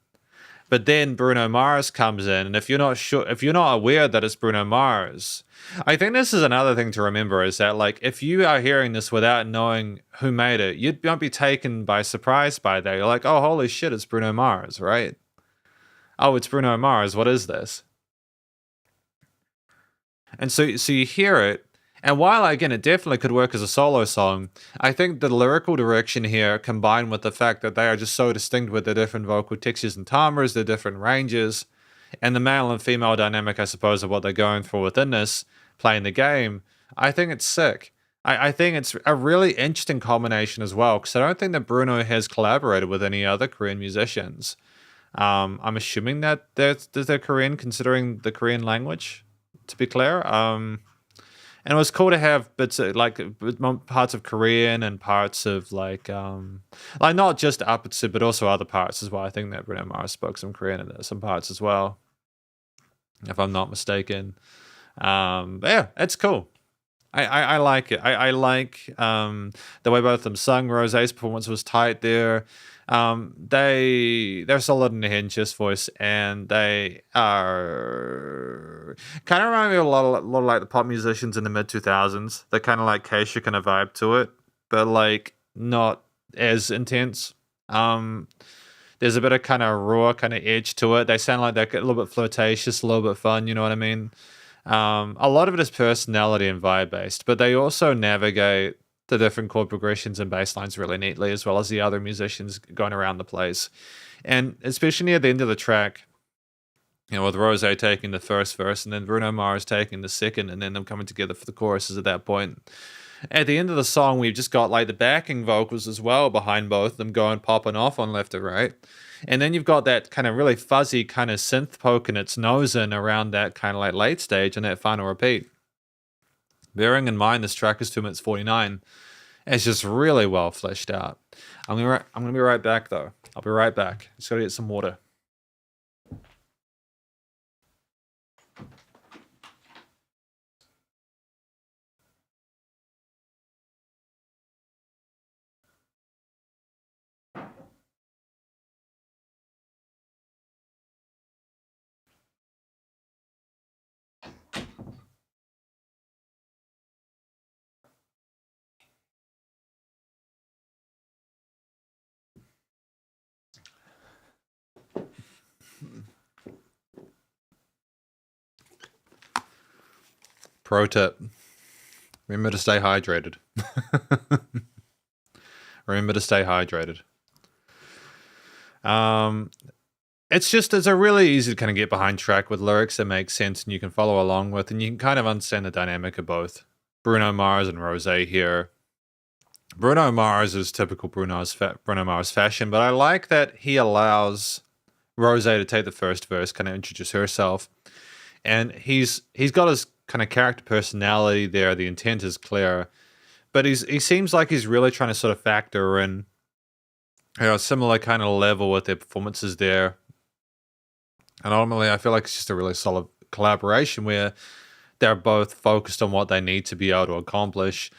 But then Bruno Mars comes in, and if you're not aware that it's Bruno Mars, I think this is another thing to remember is that, like, if you are hearing this without knowing who made it, you won't be taken by surprise by that. You're like, oh, holy shit, it's Bruno Mars, right? Oh, it's Bruno Mars. What is this? And so you hear it, and while, again, it definitely could work as a solo song, I think the lyrical direction here, combined with the fact that they are just so distinct with their different vocal textures and timbres, their different ranges, and the male and female dynamic, I suppose, of what they're going for within this, playing the game, I think it's sick. I think it's a really interesting combination as well, because I don't think that Bruno has collaborated with any other Korean musicians. I'm assuming that they're Korean, considering the Korean language, to be clear. And it was cool to have bits of, like, parts of Korean and parts of like not just Apatsu, but also other parts as well. I think that Bruno Mars spoke some Korean in some parts as well, if I'm not mistaken. But yeah, it's cool. I like it. I like the way both of them sung. Rosé's performance was tight there. They're solid in the head and chest voice, and they are kind of remind me a lot of like the pop musicians in the mid 2000s. They're kind of like Keisha kind of vibe to it, but like not as intense. There's a bit of kind of raw kind of edge to it. They sound like they're a little bit flirtatious, a little bit fun. You know what I mean? A lot of it is personality and vibe based, but they also navigate the different chord progressions and bass lines really neatly, as well as the other musicians going around the place. And especially near the end of the track, you know, with Rose taking the first verse and then Bruno Mars taking the second, and then them coming together for the choruses at that point. At the end of the song, we've just got like the backing vocals as well behind both of them going popping off on left or right. And then you've got that kind of really fuzzy kind of synth poking its nose in around that kind of like late stage and that final repeat. Bearing in mind this track is 2 minutes 49, it's just really well fleshed out. I'm gonna be right back though. I'll be right back. Just gotta get some water. Pro tip. Remember to stay hydrated. Remember to stay hydrated. It's a really easy to kind of get behind track with lyrics that make sense and you can follow along with, and you can kind of understand the dynamic of both Bruno Mars and Rosé here. Bruno Mars is typical Bruno Mars fashion, but I like that he allows Rose to take the first verse, kind of introduce herself, and he's got his kind of character personality there. The intent is clear, but he seems like he's really trying to sort of factor in, similar kind of level with their performances there. And ultimately, I feel like it's just a really solid collaboration where they're both focused on what they need to be able to accomplish,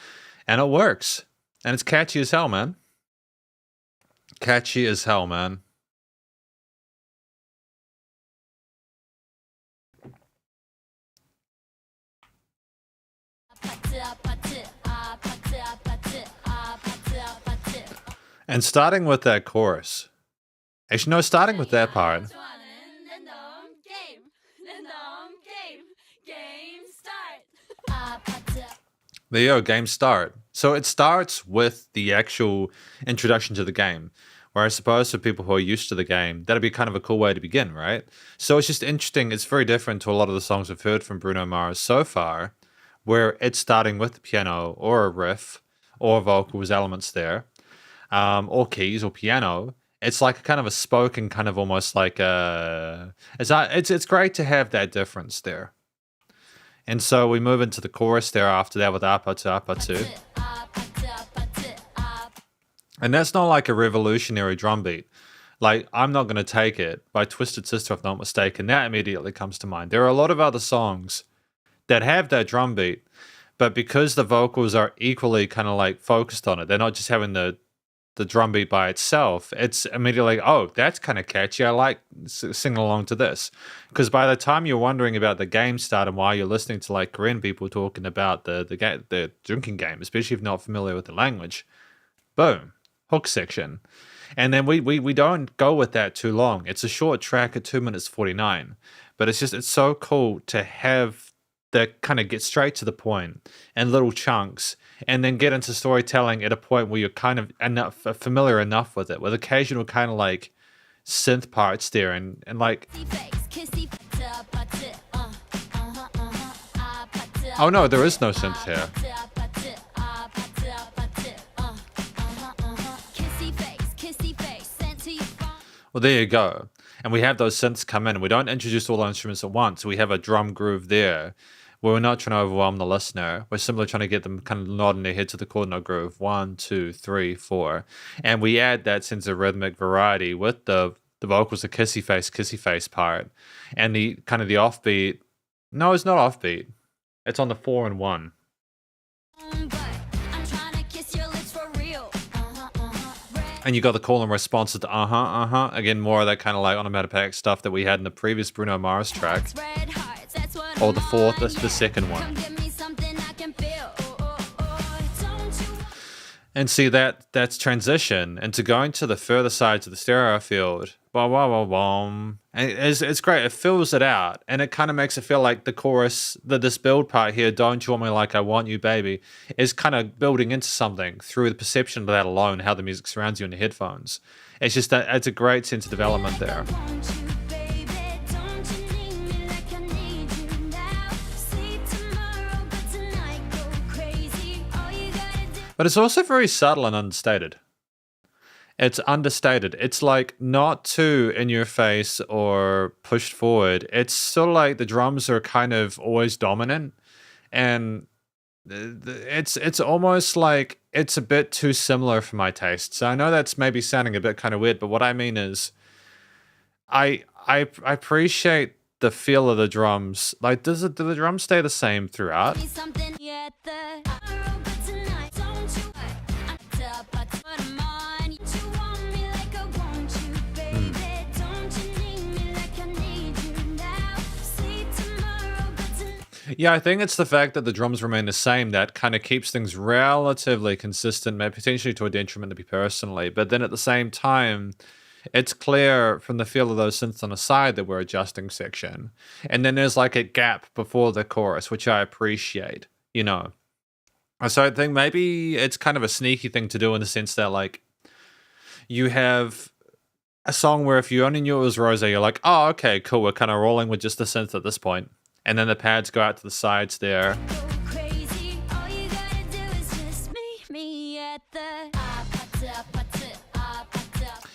and it works. And it's catchy as hell, man. Catchy as hell, man. And starting with that chorus. Actually, no, starting with that part. There you go, game start. So it starts with the actual introduction to the game, where I suppose for people who are used to the game, that'd be kind of a cool way to begin, right? So it's just interesting. It's very different to a lot of the songs we've heard from Bruno Mars so far, where it's starting with the piano or a riff or vocals elements there, or keys or piano. It's like kind of a spoken, kind of almost like it's great to have that difference there. And so we move into the chorus there after that with Apatu Apatu. And that's not like a revolutionary drum beat. Like, I'm Not Gonna Take It by Twisted Sister, if I'm not mistaken. That immediately comes to mind. There are a lot of other songs that have that drum beat, but because the vocals are equally kind of like focused on it, they're not just having the drum beat by itself, it's immediately like, oh, that's kind of catchy. I like singing along to this. Because by the time you're wondering about the game start and why you're listening to like Korean people talking about the drinking game, especially if you're not familiar with the language, boom, hook section. And then we don't go with that too long. It's a short track at 2 minutes 49, but it's so cool to have that kind of get straight to the point and little chunks, and then get into storytelling at a point where you're kind of familiar enough with it, with occasional kind of like synth parts there, and like, oh no, there is no synth here. Well, there you go. And we have those synths come in. We don't introduce all the instruments at once. We have a drum groove there, where we're not trying to overwhelm the listener. We're simply trying to get them kind of nodding their head to the chord note groove. 1, 2, 3, 4. And we add that sense of rhythmic variety with the vocals, the kissy face part. And the kind of the offbeat. No, it's not offbeat. It's on the 4 and 1. And you got the call and responses to again, more of that kind of like onomatopoeic stuff that we had in the previous Bruno Mars track, or the second one. And see, that's transition into going to the further sides of the stereo field. And it's great. It fills it out, and it kind of makes it feel like the chorus, this build part here, "Don't You Want Me Like I Want You, Baby," is kind of building into something through the perception of that alone, how the music surrounds you in the headphones. It's just that it's a great sense of development there. But it's also very subtle and understated. It's understated. It's like not too in your face or pushed forward. It's sort of like the drums are kind of always dominant, and it's almost like it's a bit too similar for my taste. So I know that's maybe sounding a bit kind of weird, but what I mean is I appreciate the feel of the drums. Like, do the drums stay the same throughout? Yeah, I think it's the fact that the drums remain the same that kind of keeps things relatively consistent, maybe potentially to a detriment to me personally. But then at the same time, it's clear from the feel of those synths on the side that we're adjusting section. And then there's like a gap before the chorus, which I appreciate, you know. So I think maybe it's kind of a sneaky thing to do in the sense that like you have a song where if you only knew it was Rose, you're like, oh, okay, cool. We're kind of rolling with just the synth at this point. And then the pads go out to the sides there.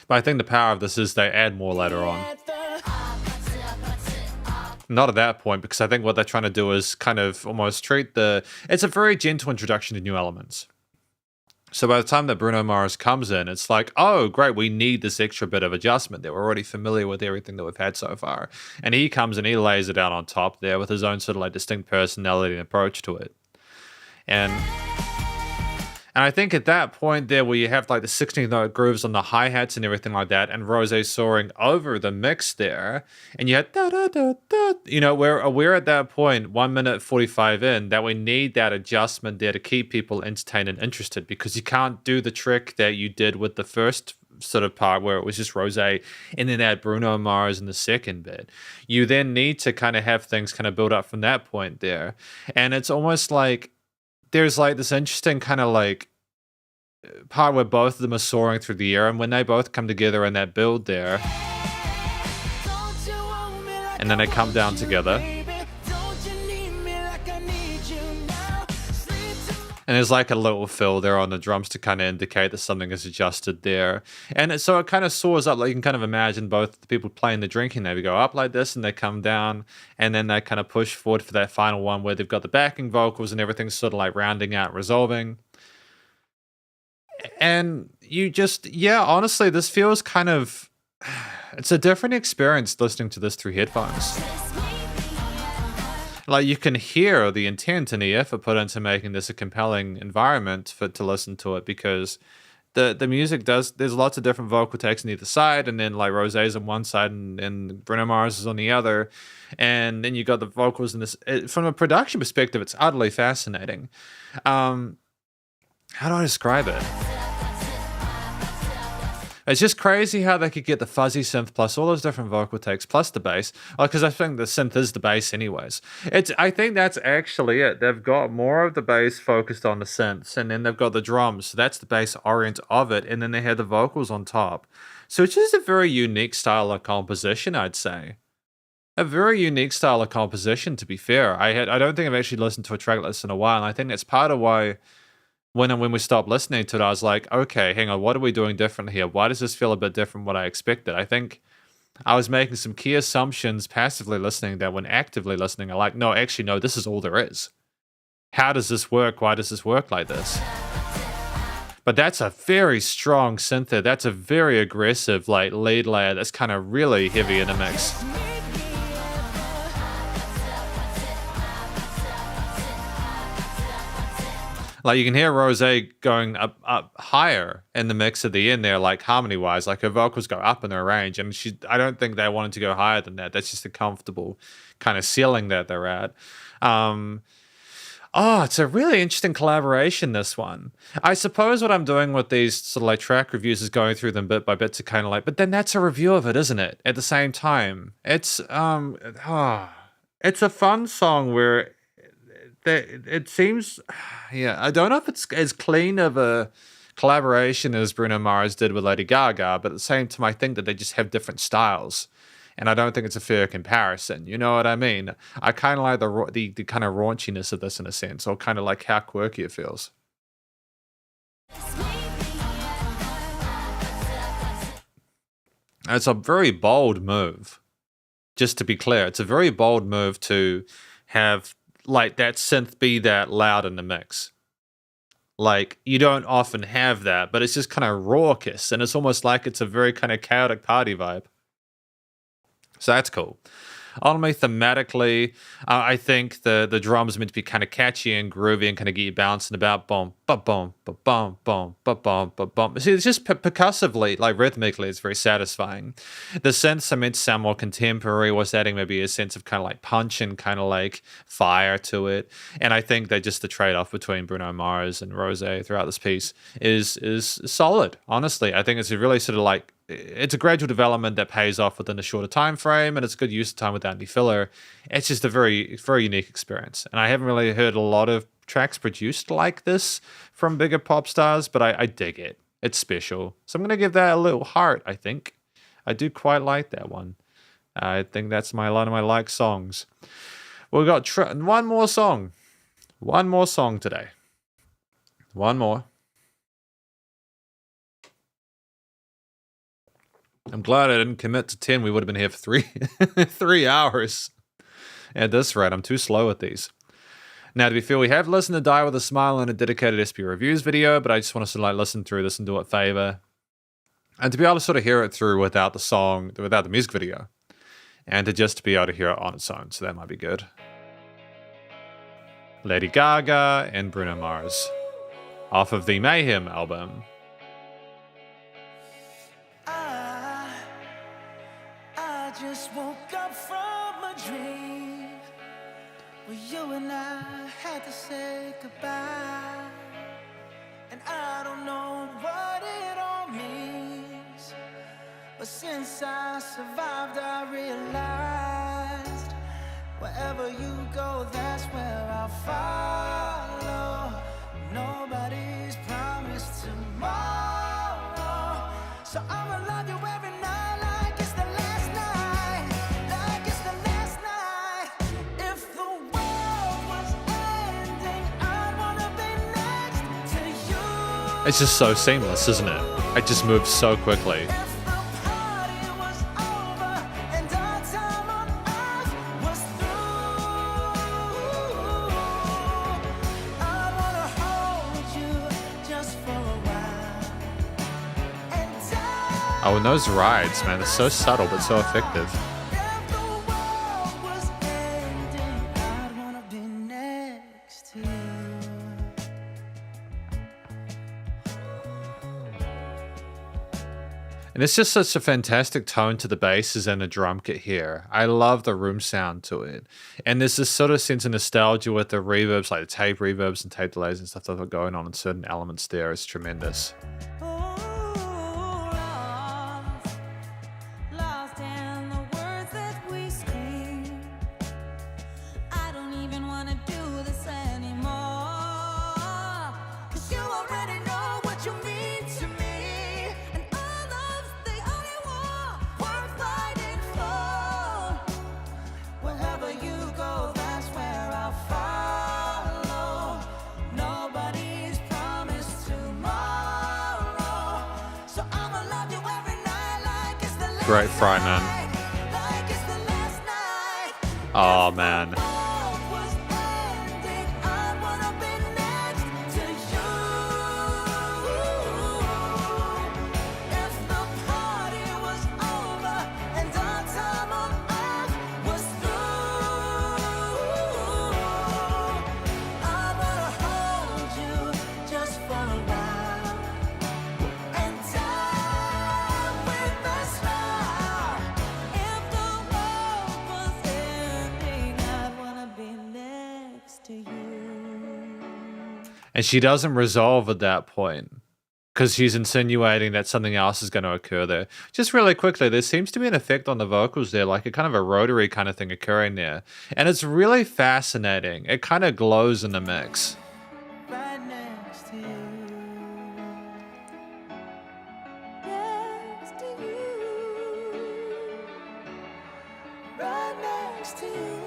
But I think the power of this is they add more later on. Not at that point, because I think what they're trying to do is kind of almost treat it's a very gentle introduction to new elements. So by the time that Bruno Mars comes in, it's like, oh, great, we need this extra bit of adjustment there. We're already familiar with everything that we've had so far. And he comes and he lays it down on top there with his own sort of like distinct personality and approach to it. And I think at that point there where you have like the 16th note grooves on the hi-hats and everything like that, and Rose soaring over the mix there, and you had da da da da, you know, we're at that point, 1 minute 45 in, that we need that adjustment there to keep people entertained and interested, because you can't do the trick that you did with the first sort of part where it was just Rose and then add Bruno Mars in the second bit. You then need to kind of have things kind of build up from that point there. And it's almost like there's like this interesting kind of like part where both of them are soaring through the air, and when they both come together in that build there, and then they come down together, and there's like a little fill there on the drums to kind of indicate that something is adjusted there. And so it kind of soars up, like you can kind of imagine both the people playing the drinking, they go up like this and they come down, and then they kind of push forward for that final one where they've got the backing vocals and everything's sort of like rounding out, resolving. And you just, yeah, honestly, this feels kind of, it's a different experience listening to this through headphones. Like you can hear the intent and the effort put into making this a compelling environment to listen to it, because the music there's lots of different vocal takes on either side, and then like Rosé's on one side and Bruno Mars is on the other, and then you got the vocals in this. From a production perspective, it's utterly fascinating. How do I describe it? It's just crazy how they could get the fuzzy synth plus all those different vocal takes plus the bass. Because I think the synth is the bass anyways. I think that's actually it. They've got more of the bass focused on the synths, and then they've got the drums. So that's the bass orient of it, and then they have the vocals on top. So it's just a very unique style of composition, I'd say. A very unique style of composition, to be fair. I don't think I've actually listened to a track like this in a while, and I think that's part of why when we stopped listening to it, I was like, okay, hang on, what are we doing different here? Why does this feel a bit different from what I expected? I think I was making some key assumptions passively listening that when actively listening, I'm like, no, actually, no, this is all there is. How does this work? Why does this work like this? But that's a very strong synth there. That's a very aggressive like lead layer that's kind of really heavy in the mix. Like you can hear Rose going up higher in the mix at the end there, like harmony-wise. Like her vocals go up in her range, and I don't think they wanted to go higher than that. That's just a comfortable kind of ceiling that they're at. It's a really interesting collaboration, this one. I suppose what I'm doing with these sort of like track reviews is going through them bit by bit to kind of like, but then that's a review of it, isn't it? At the same time, it's a fun song where it seems, yeah, I don't know if it's as clean of a collaboration as Bruno Mars did with Lady Gaga, but at the same time, I think that they just have different styles, and I don't think it's a fair comparison. You know what I mean? I kind of like the kind of raunchiness of this in a sense, or kind of like how quirky it feels. And it's a very bold move. Just to be clear, it's a very bold move to have like that synth be that loud in the mix. Like you don't often have that, but it's just kind of raucous, and it's almost like it's a very kind of chaotic party vibe. So that's cool. Ultimately, thematically, I think the drums are meant to be kind of catchy and groovy and kind of get you bouncing about. Boom, ba boom, ba boom, boom, ba boom, ba boom. See, it's just percussively, like rhythmically, it's very satisfying. The synths are meant to sound more contemporary, was adding maybe a sense of kind of like punch and kind of like fire to it. And I think that just the trade-off between Bruno Mars and Rose throughout this piece is solid. Honestly, I think it's a really sort of like, it's a gradual development that pays off within a shorter time frame, and it's good use of time without any filler. It's just a very, very unique experience, and I haven't really heard a lot of tracks produced like this from bigger pop stars, but I dig it. It's special, so I'm gonna give that a little heart. I think I do quite like that one. I think that's one of my like songs. We've got one more song today. One more. I'm glad I didn't commit to 10. We would have been here for 3 hours. At this rate, I'm too slow at these. Now, to be fair, we have listened to Die With A Smile in a dedicated SP Reviews video, but I just want us to like listen through this and do it favor. And to be able to sort of hear it through without the song, without the music video. And to just be able to hear it on its own, so that might be good. Lady Gaga and Bruno Mars. Off of the Mayhem album. I just woke up from a dream where you and I had to say goodbye. And I don't know what it all means, but since I survived, I realized wherever you go, that's where I'll follow. Nobody's promised tomorrow, so I'ma love you every night like it's the last night, like it's the last night. If the world was ending, I'd wanna be next to you. It's just so seamless, isn't it? It just moves so quickly. If the party was over and our time on earth was through, I'd wanna hold you just for a while. And Oh, and those rides, man, they're so subtle but so effective. if the world was ending, I'd wanna be next to you. And it's just such a fantastic tone to the basses and the drum kit here. I love the room sound to it. And there's this sort of sense of nostalgia with the reverbs, like the tape reverbs and tape delays and stuff that are going on in certain elements there. It's tremendous. Lost in the words that we scream. I don't even wanna do this anymore, 'cause you already know what you mean to me, and all love's the only war worth fighting for. Wherever you go, that's where I'll follow. Nobody's promised tomorrow, so I'ma love you every night like it's the last Great fry, man. night, like it's the last night. Oh, man. World was ending, I wanna be next to you. If the party was over and our time on earth was through, I wanna hold you just for a while and die with a smile. If the world was ending, I'd wanna be next to you. And she doesn't resolve at that point because she's insinuating that something else is going to occur there. Just really quickly, there seems to be an effect on the vocals there, like a kind of a rotary kind of thing occurring there. And it's really fascinating. It kind of glows in the mix. Right next to you. Next to you. Right next to you.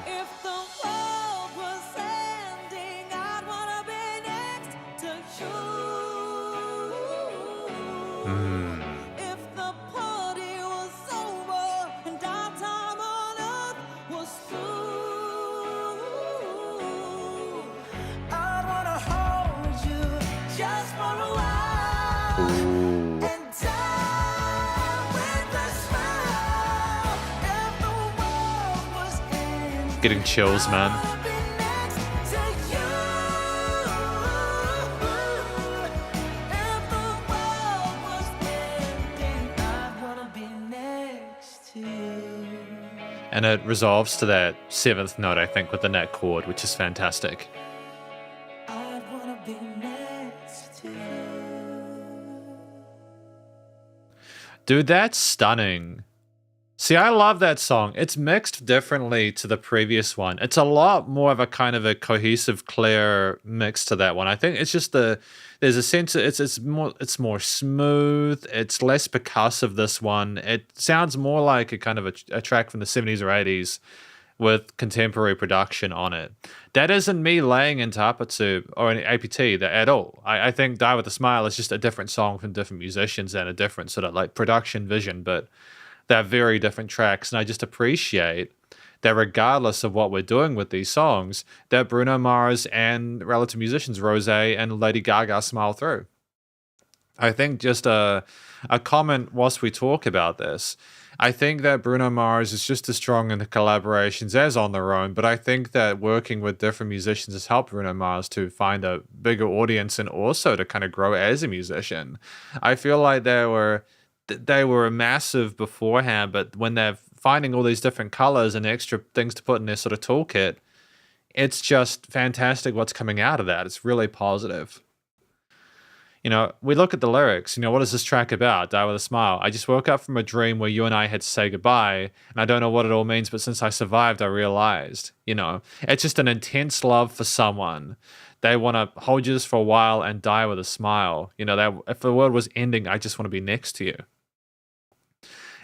If the world was ending, I'd wanna be next to you. If the party was over and our time on earth was through, I'd wanna hold you just for a while and die with a smile. If the world was ending, Getting chills, man. I'd be next to you. If the world was ending, I'd wanna be next to you. And it resolves to that 7th note, I think, with the net chord, which is fantastic. I'd wanna be next to you. Dude, that's stunning. See, I love that song. It's mixed differently to the previous one. It's a lot more of a kind of a cohesive, clear mix to that one. I think it's just there's a sense it's more smooth. It's less percussive. This one. It sounds more like a kind of a track from the 70s or 80s with contemporary production on it. That isn't me laying into Apatsu or any APT at all. I think Die With A Smile is just a different song from different musicians and a different sort of like production vision, but they're very different tracks. And I just appreciate that regardless of what we're doing with these songs, that Bruno Mars and relative musicians Rosé and Lady Gaga smile through. I think just a comment whilst we talk about this. I think that Bruno Mars is just as strong in the collaborations as on their own, but I think that working with different musicians has helped Bruno Mars to find a bigger audience and also to kind of grow as a musician. I feel like they were massive beforehand, but when they're finding all these different colors and extra things to put in their sort of toolkit, it's just fantastic what's coming out of that. It's really positive. We look at the lyrics. What is this track about? Die With A Smile. I just woke up from a dream where you and I had to say goodbye, and I don't know what it all means, but since I survived, I realized. It's just an intense love for someone. They want to hold you just for a while and die with a smile. That if the world was ending, I just want to be next to you.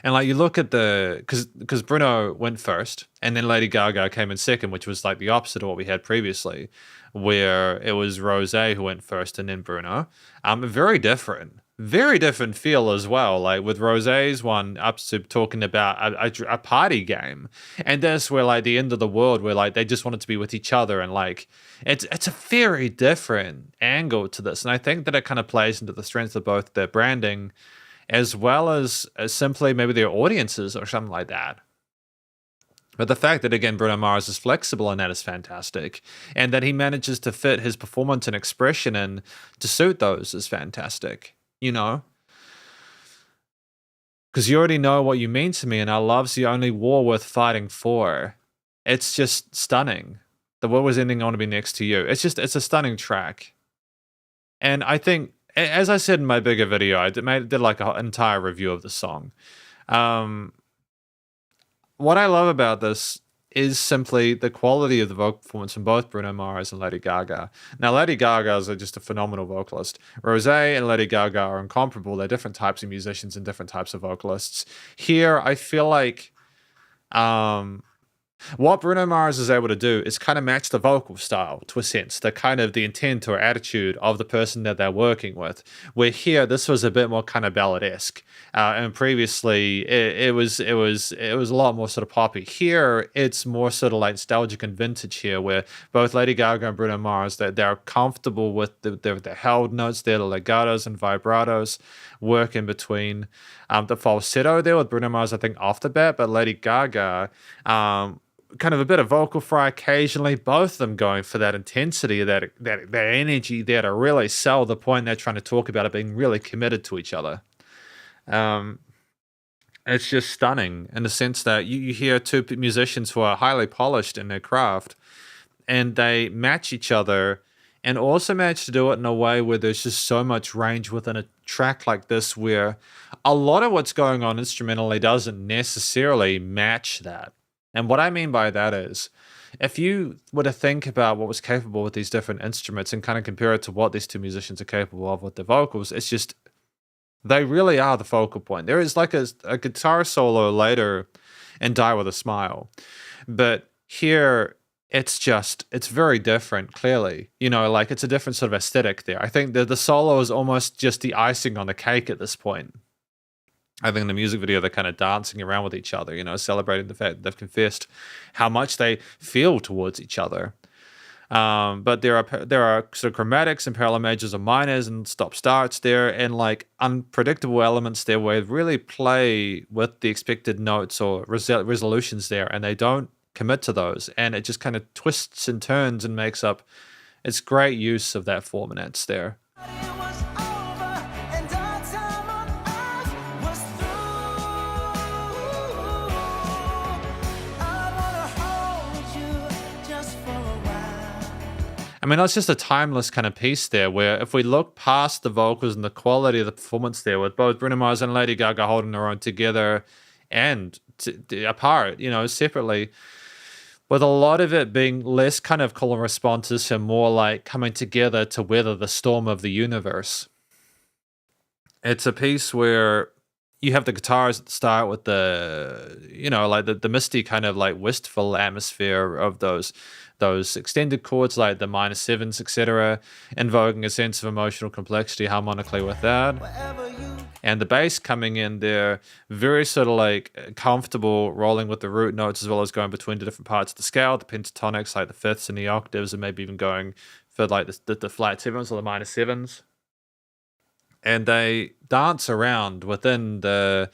And like you look at because Bruno went first, and then Lady Gaga came in second, which was like the opposite of what we had previously, where it was Rosé who went first and then Bruno. Very different feel as well. Like with Rosé's one, up to talking about a party game, and this where like the end of the world, where like they just wanted to be with each other, and like it's a very different angle to this, and I think that it kind of plays into the strengths of both their branding as well as simply maybe their audiences or something like that. But the fact that, again, Bruno Mars is flexible in that is fantastic. And that he manages to fit his performance and expression in to suit those is fantastic, Because you already know what you mean to me, and our love's the only war worth fighting for. It's just stunning. The world was ending, I want to be next to you. It's a stunning track. And I think, as I said in my bigger video, I did like an entire review of the song. What I love about this is simply the quality of the vocal performance from both Bruno Mars and Lady Gaga. Now, Lady Gaga is just a phenomenal vocalist. Rosé and Lady Gaga are incomparable. They're different types of musicians and different types of vocalists. Here, I feel like what Bruno Mars is able to do is kind of match the vocal style to a sense, the intent or attitude of the person that they're working with. Where here, this was a bit more kind of balladesque, and previously it was a lot more sort of poppy. Here, it's more sort of like nostalgic and vintage here, where both Lady Gaga and Bruno Mars they're comfortable with the held notes, the legatos and vibratos, work in between. The falsetto there with Bruno Mars, I think, off the bat, but Lady Gaga, kind of a bit of vocal fry occasionally, both of them going for that intensity, that energy there to really sell the point they're trying to talk about, it being really committed to each other. It's just stunning in the sense that you hear two musicians who are highly polished in their craft, and they match each other, and also manage to do it in a way where there's just so much range within a track like this, where a lot of what's going on instrumentally doesn't necessarily match that. And what I mean by that is, if you were to think about what was capable with these different instruments and kind of compare it to what these two musicians are capable of with their vocals, it's just, they really are the focal point. There is like a guitar solo later in Die With A Smile. But here, it's very different, clearly. Like it's a different sort of aesthetic there. I think the solo is almost just the icing on the cake at this point. I think in the music video, they're kind of dancing around with each other, celebrating the fact that they've confessed how much they feel towards each other. But there are sort of chromatics and parallel majors and minors and stop starts there, and like unpredictable elements there where they really play with the expected notes or resolutions there, and they don't commit to those, and it just kind of twists and turns and makes up. It's great use of that 4 minutes there. I mean, that's just a timeless kind of piece there, where if we look past the vocals and the quality of the performance there, with both Bruno Mars and Lady Gaga holding their own together, and apart, separately, with a lot of it being less kind of call and responses and more like coming together to weather the storm of the universe. It's a piece where you have the guitars at the start with the, like the misty kind of like wistful atmosphere of those extended chords like the minor sevens, etc., invoking a sense of emotional complexity harmonically with that. And the bass coming in there, very sort of like comfortable rolling with the root notes as well as going between the different parts of the scale, the pentatonics, like the fifths and the octaves, and maybe even going for like the flat sevens or the minor sevens. And they dance around within the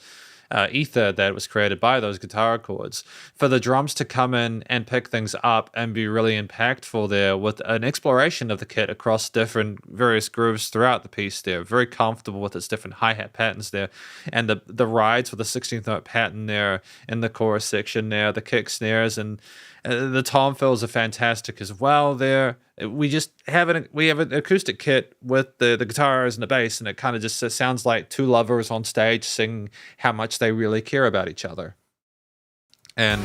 ether that was created by those guitar chords for the drums to come in and pick things up and be really impactful there with an exploration of the kit across different various grooves throughout the piece there. Very comfortable with its different hi-hat patterns there, and the rides with the 16th note pattern there in the chorus section there, the kick snares, and the tom fills are fantastic as well there. We have an acoustic kit with the guitars and the bass, and it kind of just sounds like two lovers on stage singing how much they really care about each other. And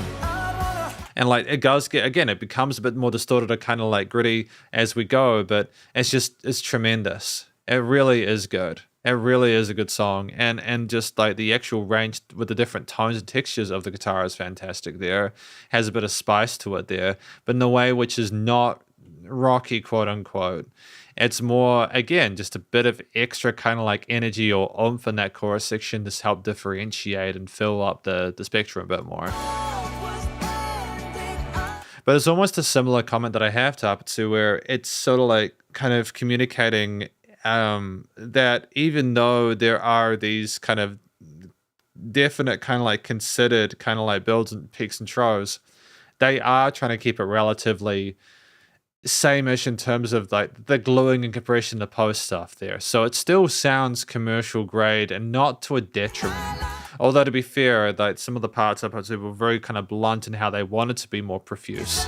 like it does get, again, it becomes a bit more distorted or kind of like gritty as we go, but it's tremendous. It really is good. It really is a good song, and just like the actual range with the different tones and textures of the guitar is fantastic there. Has a bit of spice to it there, but in a way which is not rocky, quote unquote. It's more, again, just a bit of extra kind of like energy or oomph in that chorus section to help differentiate and fill up the spectrum a bit more. But it's almost a similar comment that I have to up to, where it's sort of like kind of communicating that even though there are these kind of definite kind of like considered kind of like builds and peaks and troughs, they are trying to keep it relatively same-ish in terms of like the gluing and compression, the post stuff there. So it still sounds commercial grade and not to a detriment. Although to be fair, like some of the parts up were very kind of blunt in how they wanted to be more profuse.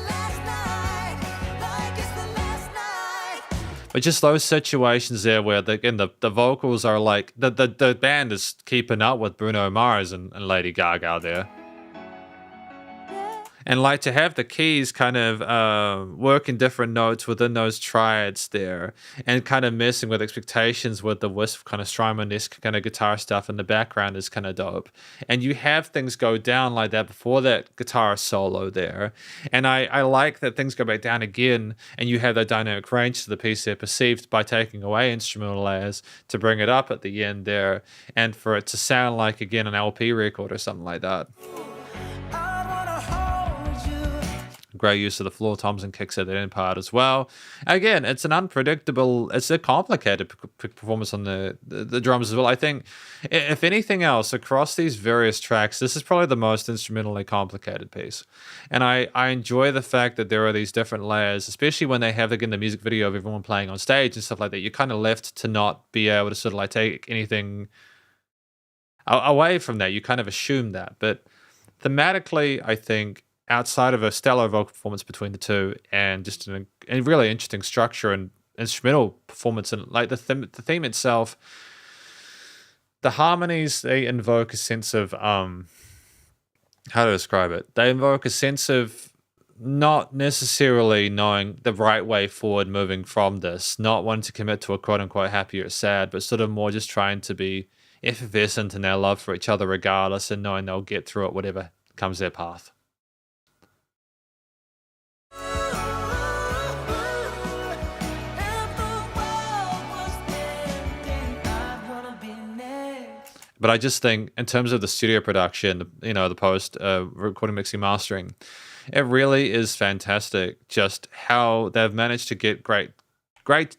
But just those situations there where the vocals are like the band is keeping up with Bruno Mars and Lady Gaga there. And like to have the keys kind of work in different notes within those triads there, and kind of messing with expectations with the wisp kind of Strymon-esque kind of guitar stuff in the background is kind of dope. And you have things go down like that before that guitar solo there. And I like that things go back down again, and you have that dynamic range to the piece there perceived by taking away instrumental layers to bring it up at the end there, and for it to sound like, again, an LP record or something like that. Great use of the floor toms and kicks at the end part as well. Again, it's a complicated performance on the drums as well. I think, if anything else, across these various tracks, this is probably the most instrumentally complicated piece. And I enjoy the fact that there are these different layers, especially when they have, again, the music video of everyone playing on stage and stuff like that. You're kind of left to not be able to sort of like take anything away from that. You kind of assume that. But thematically, I think, outside of a stellar vocal performance between the two, and just a really interesting structure and instrumental performance, and like the theme itself, the harmonies, they invoke a sense of how to describe it. They invoke a sense of not necessarily knowing the right way forward moving from this, not wanting to commit to a quote unquote happy or sad, but sort of more just trying to be effervescent in their love for each other regardless, and knowing they'll get through it, whatever comes their path. But I just think, in terms of the studio production, the post recording, mixing, mastering, it really is fantastic just how they've managed to get great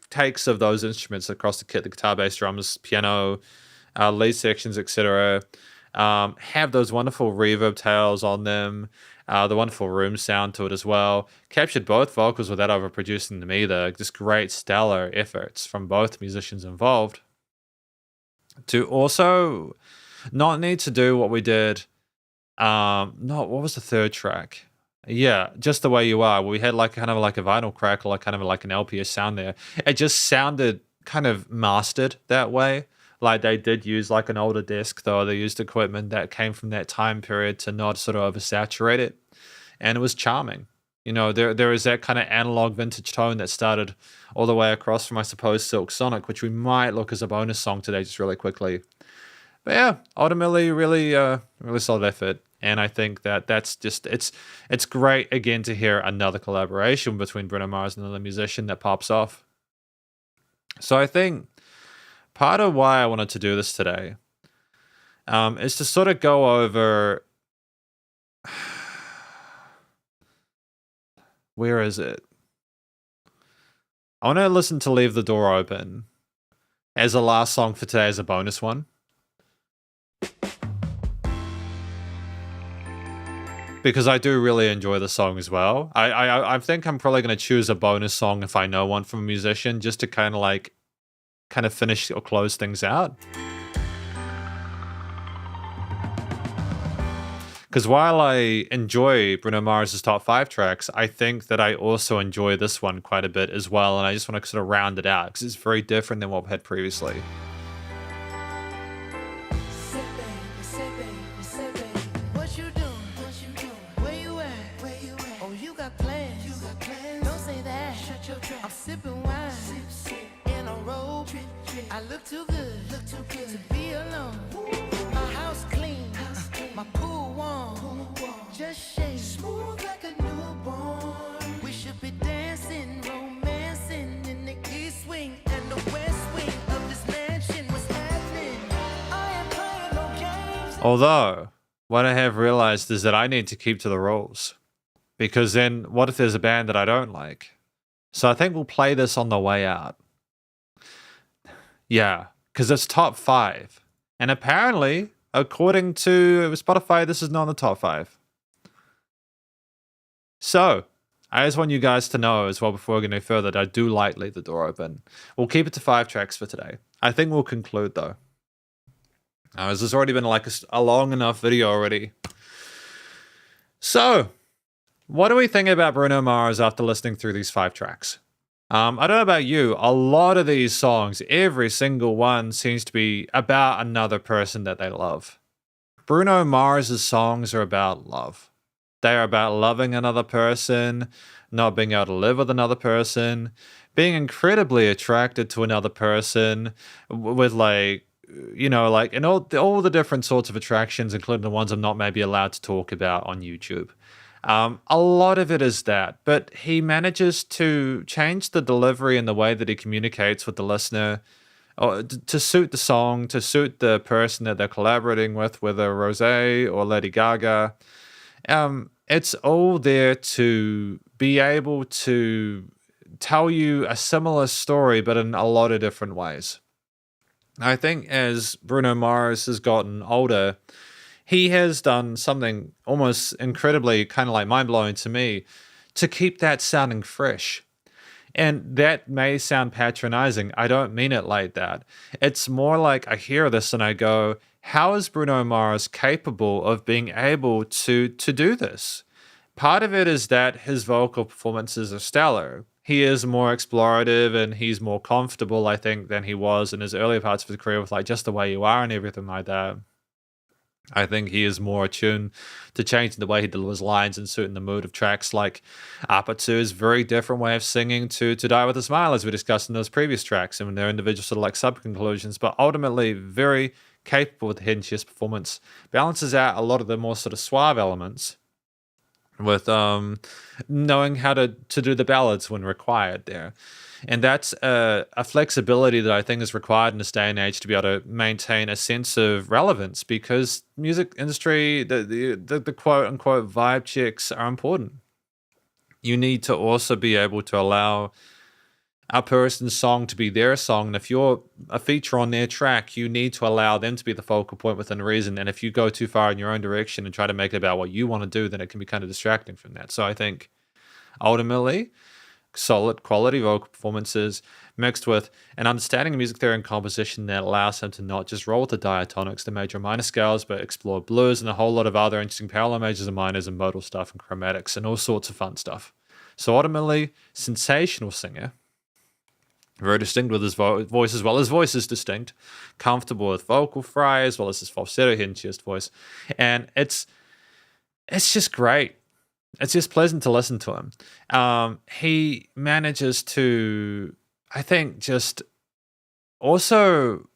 takes of those instruments across the kit, the guitar, bass, drums, piano, lead sections, etc. Have those wonderful reverb tails on them, the wonderful room sound to it as well. Captured both vocals without overproducing them either. Just great stellar efforts from both musicians involved. To also not need to do what we did. What was the third track? Yeah, Just the Way You Are. We had like kind of like a vinyl crackle, like kind of like an LPS sound there. It just sounded kind of mastered that way. Like they did use like an older disc, though they used equipment that came from that time period to not sort of oversaturate it, and it was charming. You know, there is that kind of analog vintage tone that started all the way across from, I suppose, Silk Sonic, which we might look as a bonus song today, just really quickly. But yeah, ultimately, really solid effort, and I think that that's just it's great again to hear another collaboration between Bruno Mars and another musician that pops off. So I think part of why I wanted to do this today is to sort of go over where is it? I want to listen to Leave the Door Open as a last song for today as a bonus one. Because I do really enjoy the song as well. I think I'm probably going to choose a bonus song if I know one from a musician, just to kind of finish or close things out. Because while I enjoy Bruno Mars' top 5 tracks, I think that I also enjoy this one quite a bit as well, and I just want to sort of round it out because it's very different than what we had previously. I look too good to be alone. My house clean, my pool warm, just shake smooth like a newborn. We should be dancing, romancing in the east wing and the west wing of this mansion. What's happening? I am playing no games. Although, what I have realized is that I need to keep to the rules. Because then, what if there's a band that I don't like? So I think we'll play this on the way out. Yeah, because it's top 5. And apparently, according to Spotify, this is not in the top 5. So, I just want you guys to know as well before we go any further that I do like Leave the Door Open. We'll keep it to 5 tracks for today. I think we'll conclude though. As there's already been like a long enough video already. So, what do we think about Bruno Mars after listening through these 5 tracks? I don't know about you, a lot of these songs, every single one seems to be about another person that they love. Bruno Mars' songs are about love. They are about loving another person, not being able to live with another person, being incredibly attracted to another person with like, you know, like, and all the different sorts of attractions, including the ones I'm not maybe allowed to talk about on YouTube. A lot of it is that, but he manages to change the delivery and the way that he communicates with the listener to suit the song, to suit the person that they're collaborating with, whether Rosé or Lady Gaga. It's all there to be able to tell you a similar story, but in a lot of different ways. I think as Bruno Mars has gotten older, he has done something almost incredibly kind of like mind-blowing to me to keep that sounding fresh. And that may sound patronizing. I don't mean it like that. It's more like I hear this and I go, how is Bruno Mars capable of being able to do this? Part of it is that his vocal performances are stellar. He is more explorative and he's more comfortable, I think, than he was in his earlier parts of his career with like Just the Way You Are and everything like that. I think he is more attuned to changing the way he delivers lines and suiting the mood of tracks like Apatu's very different way of singing to Die With a Smile, as we discussed in those previous tracks, and their individual sort of like sub-conclusions, but ultimately very capable with the hidden chest performance. Balances out a lot of the more sort of suave elements with knowing how to do the ballads when required there. And that's a flexibility that I think is required in this day and age to be able to maintain a sense of relevance, because music industry, the quote unquote vibe checks are important. You need to also be able to allow a person's song to be their song. And if you're a feature on their track, you need to allow them to be the focal point within reason. And if you go too far in your own direction and try to make it about what you want to do, then it can be kind of distracting from that. So I think ultimately, solid quality vocal performances mixed with an understanding of music theory and composition that allows him to not just roll with the diatonics, the major and minor scales, but explore blues and a whole lot of other interesting parallel majors and minors and modal stuff and chromatics and all sorts of fun stuff. So ultimately, sensational singer. Very distinct with his voice as well. His voice is distinct, comfortable with vocal fry as well as his falsetto hidden chest voice, and it's just great. It's just pleasant to listen to him. He manages to, I think, just also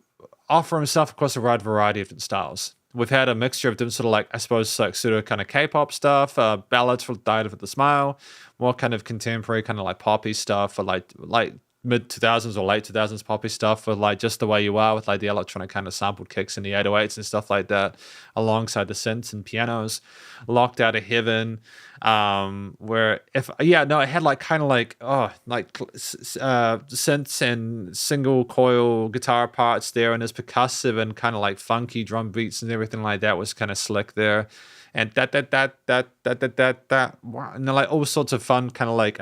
offer himself across a wide variety of different styles. We've had a mixture of different sort of like, I suppose, like pseudo kind of K-pop stuff, ballads for Died with a Smile, more kind of contemporary kind of like poppy stuff, or like mid 2000s or late 2000s poppy stuff, for like Just the Way You Are with like the electronic kind of sampled kicks and the 808s and stuff like that, alongside the synths and pianos. Locked Out of Heaven, where it had like kind of like synths and single coil guitar parts there, and his percussive and kind of like funky drum beats and everything like that was kind of slick there, and and like all sorts of fun kind of like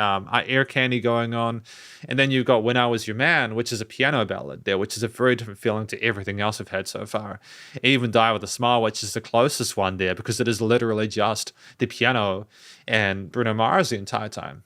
air candy going on. And then you've got When I Was Your Man, which is a piano ballad there, which is a very different feeling to everything else we've had so far. Even Die With a Smile, which is the closest one there, because it is literally just the piano and Bruno Mars the entire time.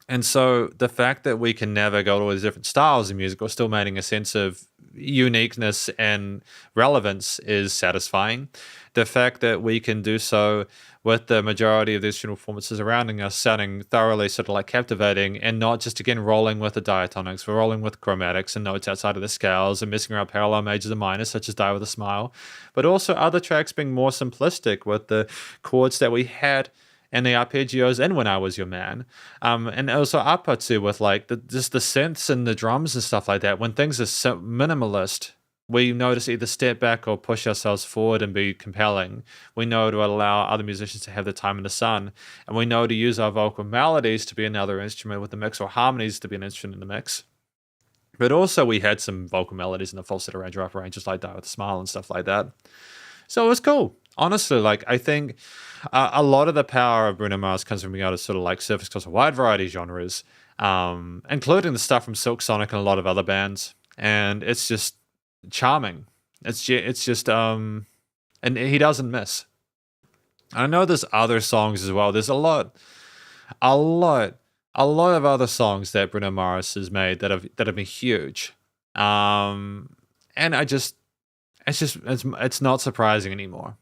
And so the fact that we can never go to all these different styles of music while still maintaining a sense of uniqueness and relevance is satisfying. The fact that we can do so with the majority of the instrumental performances surrounding us sounding thoroughly sort of like captivating, and not just, again, rolling with the diatonics, we're rolling with chromatics and notes outside of the scales and messing around parallel majors and minors, such as Die With a Smile, but also other tracks being more simplistic with the chords that we had and the arpeggios in When I Was Your Man. And also upper too, with like just the synths and the drums and stuff like that. When things are so minimalist, we know to either step back or push ourselves forward and be compelling. We know to allow other musicians to have their time in the sun. And we know to use our vocal melodies to be another instrument with the mix, or harmonies to be an instrument in the mix. But also we had some vocal melodies in the falsetto range or upper ranges like Die With a Smile and stuff like that. So it was cool. Honestly, like, I think a lot of the power of Bruno Mars comes from being able to sort of like surface across a wide variety of genres, including the stuff from Silk Sonic and a lot of other bands. And it's just charming. It's just, and he doesn't miss. I know there's other songs as well. There's a lot of other songs that Bruno Mars has made that have been huge. And it's not surprising anymore.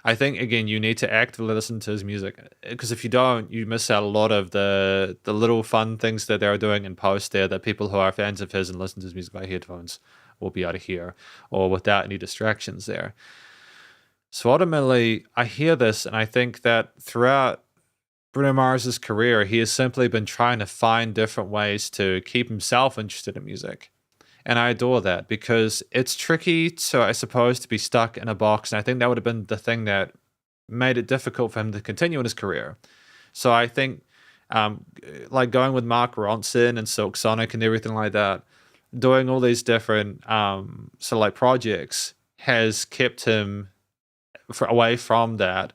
I think, again, you need to actively listen to his music, because if you don't, you miss out a lot of the little fun things that they're doing in post there that people who are fans of his and listen to his music by headphones will be able to hear, or without any distractions there. So ultimately, I hear this and I think that throughout Bruno Mars's career, he has simply been trying to find different ways to keep himself interested in music. And I adore that, because it's tricky to, I suppose, to be stuck in a box. And I think that would have been the thing that made it difficult for him to continue in his career. So I think like going with Mark Ronson and Silk Sonic and everything like that, doing all these different sort of like projects has kept him away from that.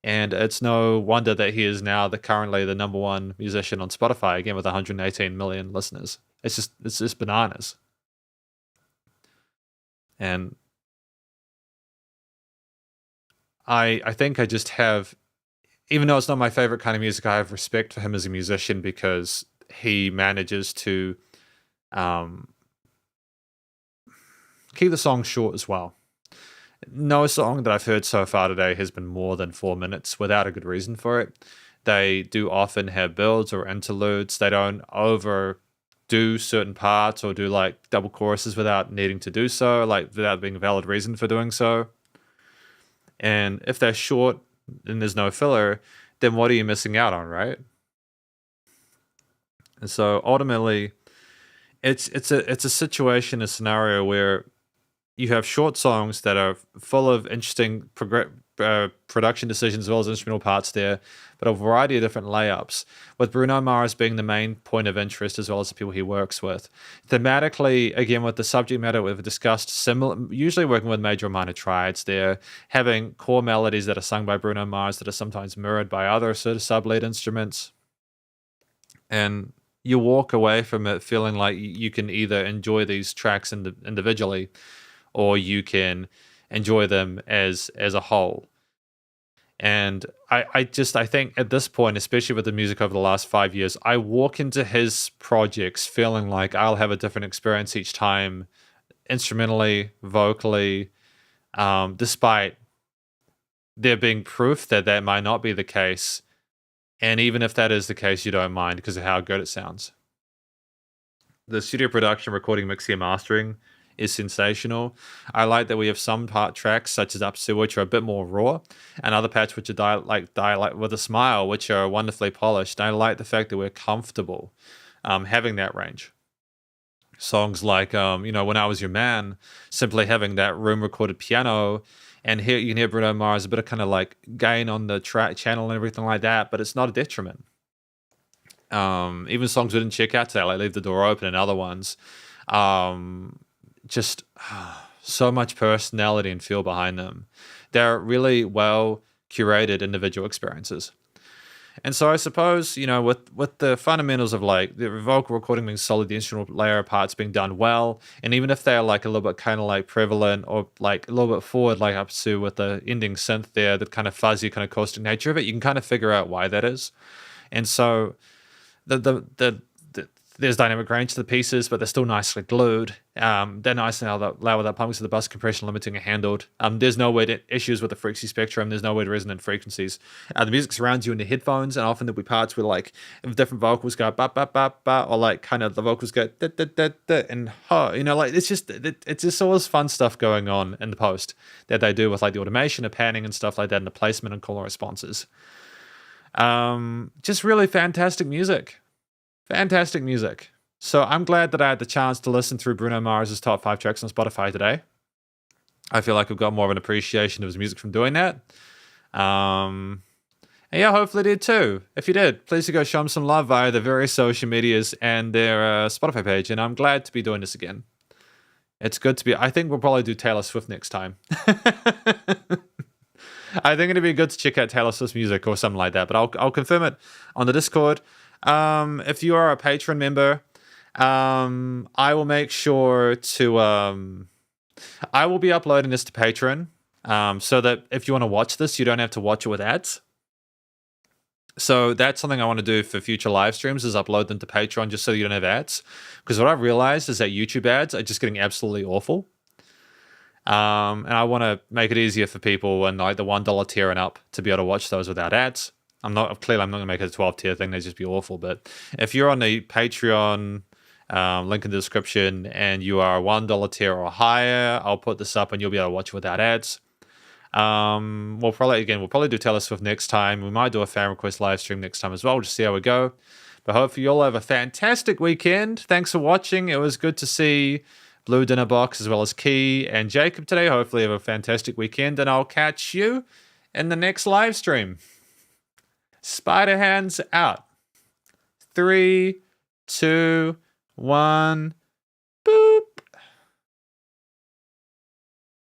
And it's no wonder that he is now currently the number one musician on Spotify, again, with 118 million listeners. It's just bananas. And I think I just have, even though it's not my favorite kind of music, I have respect for him as a musician, because he manages to keep the song short as well. No song that I've heard so far today has been more than 4 minutes without a good reason for it. They do often have builds or interludes. They don't overdo certain parts or do like double choruses without needing to do so, like without being a valid reason for doing so. And if they're short and there's no filler, then what are you missing out on, right? And so ultimately, it's a situation, a scenario where you have short songs that are full of interesting production decisions as well as instrumental parts there, but a variety of different layups, with Bruno Mars being the main point of interest as well as the people he works with. Thematically, again, with the subject matter we've discussed, usually working with major or minor triads there, having core melodies that are sung by Bruno Mars that are sometimes mirrored by other sort of sub-lead instruments. And you walk away from it feeling like you can either enjoy these tracks individually, or you can enjoy them as a whole. And I think at this point, especially with the music over the last 5 years, I walk into his projects feeling like I'll have a different experience each time, instrumentally, vocally, despite there being proof that that might not be the case. And even if that is the case, you don't mind because of how good it sounds. The studio production, recording, mixing, and mastering is sensational. I like that we have some part tracks, such as Up To, which are a bit more raw, and other parts which are dialect with a smile, which are wonderfully polished. I like the fact that we're comfortable having that range. Songs like, When I Was Your Man, simply having that room recorded piano, and here you can hear Bruno Mars, a bit of kind of like gain on the track channel and everything like that, but it's not a detriment. Even songs we didn't check out today, like Leave the Door Open and other ones, just so much personality and feel behind them. They're really well curated individual experiences. And so I suppose, with the fundamentals of like the vocal recording being solid, the instrumental layer parts being done well, and even if they're like a little bit kind of like prevalent or like a little bit forward, like Up To with the ending synth there, the kind of fuzzy kind of caustic nature of it, you can kind of figure out why that is. And so there's dynamic range to the pieces, but they're still nicely glued. They're nice and loud without pumping, so the bus compression limiting are handled. There's no weird issues with the frequency spectrum. There's no weird resonant frequencies. The music surrounds you in the headphones, and often there'll be parts where like if different vocals go ba ba ba ba, or like kind of the vocals go da da da da, and like it's just always fun stuff going on in the post that they do with like the automation, the panning, and stuff like that, and the placement and caller responses. Just really fantastic music. Fantastic music. So I'm glad that I had the chance to listen through Bruno Mars' top 5 tracks on Spotify today. I feel like I've got more of an appreciation of his music from doing that. And yeah, hopefully you did too. If you did, please do go show him some love via the various social medias and their Spotify page. And I'm glad to be doing this again. It's good to be. I think we'll probably do Taylor Swift next time. I think it'd be good to check out Taylor Swift's music or something like that. But I'll confirm it on the Discord. If you are a Patreon member, I will make sure to, I will be uploading this to Patreon, so that if you want to watch this, you don't have to watch it with ads. So that's something I want to do for future live streams, is upload them to Patreon just so you don't have ads. Because what I've realized is that YouTube ads are just getting absolutely awful. And I want to make it easier for people and like the $1 tier and up to be able to watch those without ads. I'm not going to make it a 12 tier thing. They'd just be awful. But if you're on the Patreon, link in the description, and you are $1 tier or higher, I'll put this up and you'll be able to watch it without ads. We'll probably do Taylor Swift next time. We might do a fan request live stream next time as well. We'll just see how we go. But hopefully you'll have a fantastic weekend. Thanks for watching. It was good to see Blue Dinner Box as well as Key and Jacob today. Hopefully you have a fantastic weekend, and I'll catch you in the next live stream. Spider hands out. 3, 2, 1. Boop.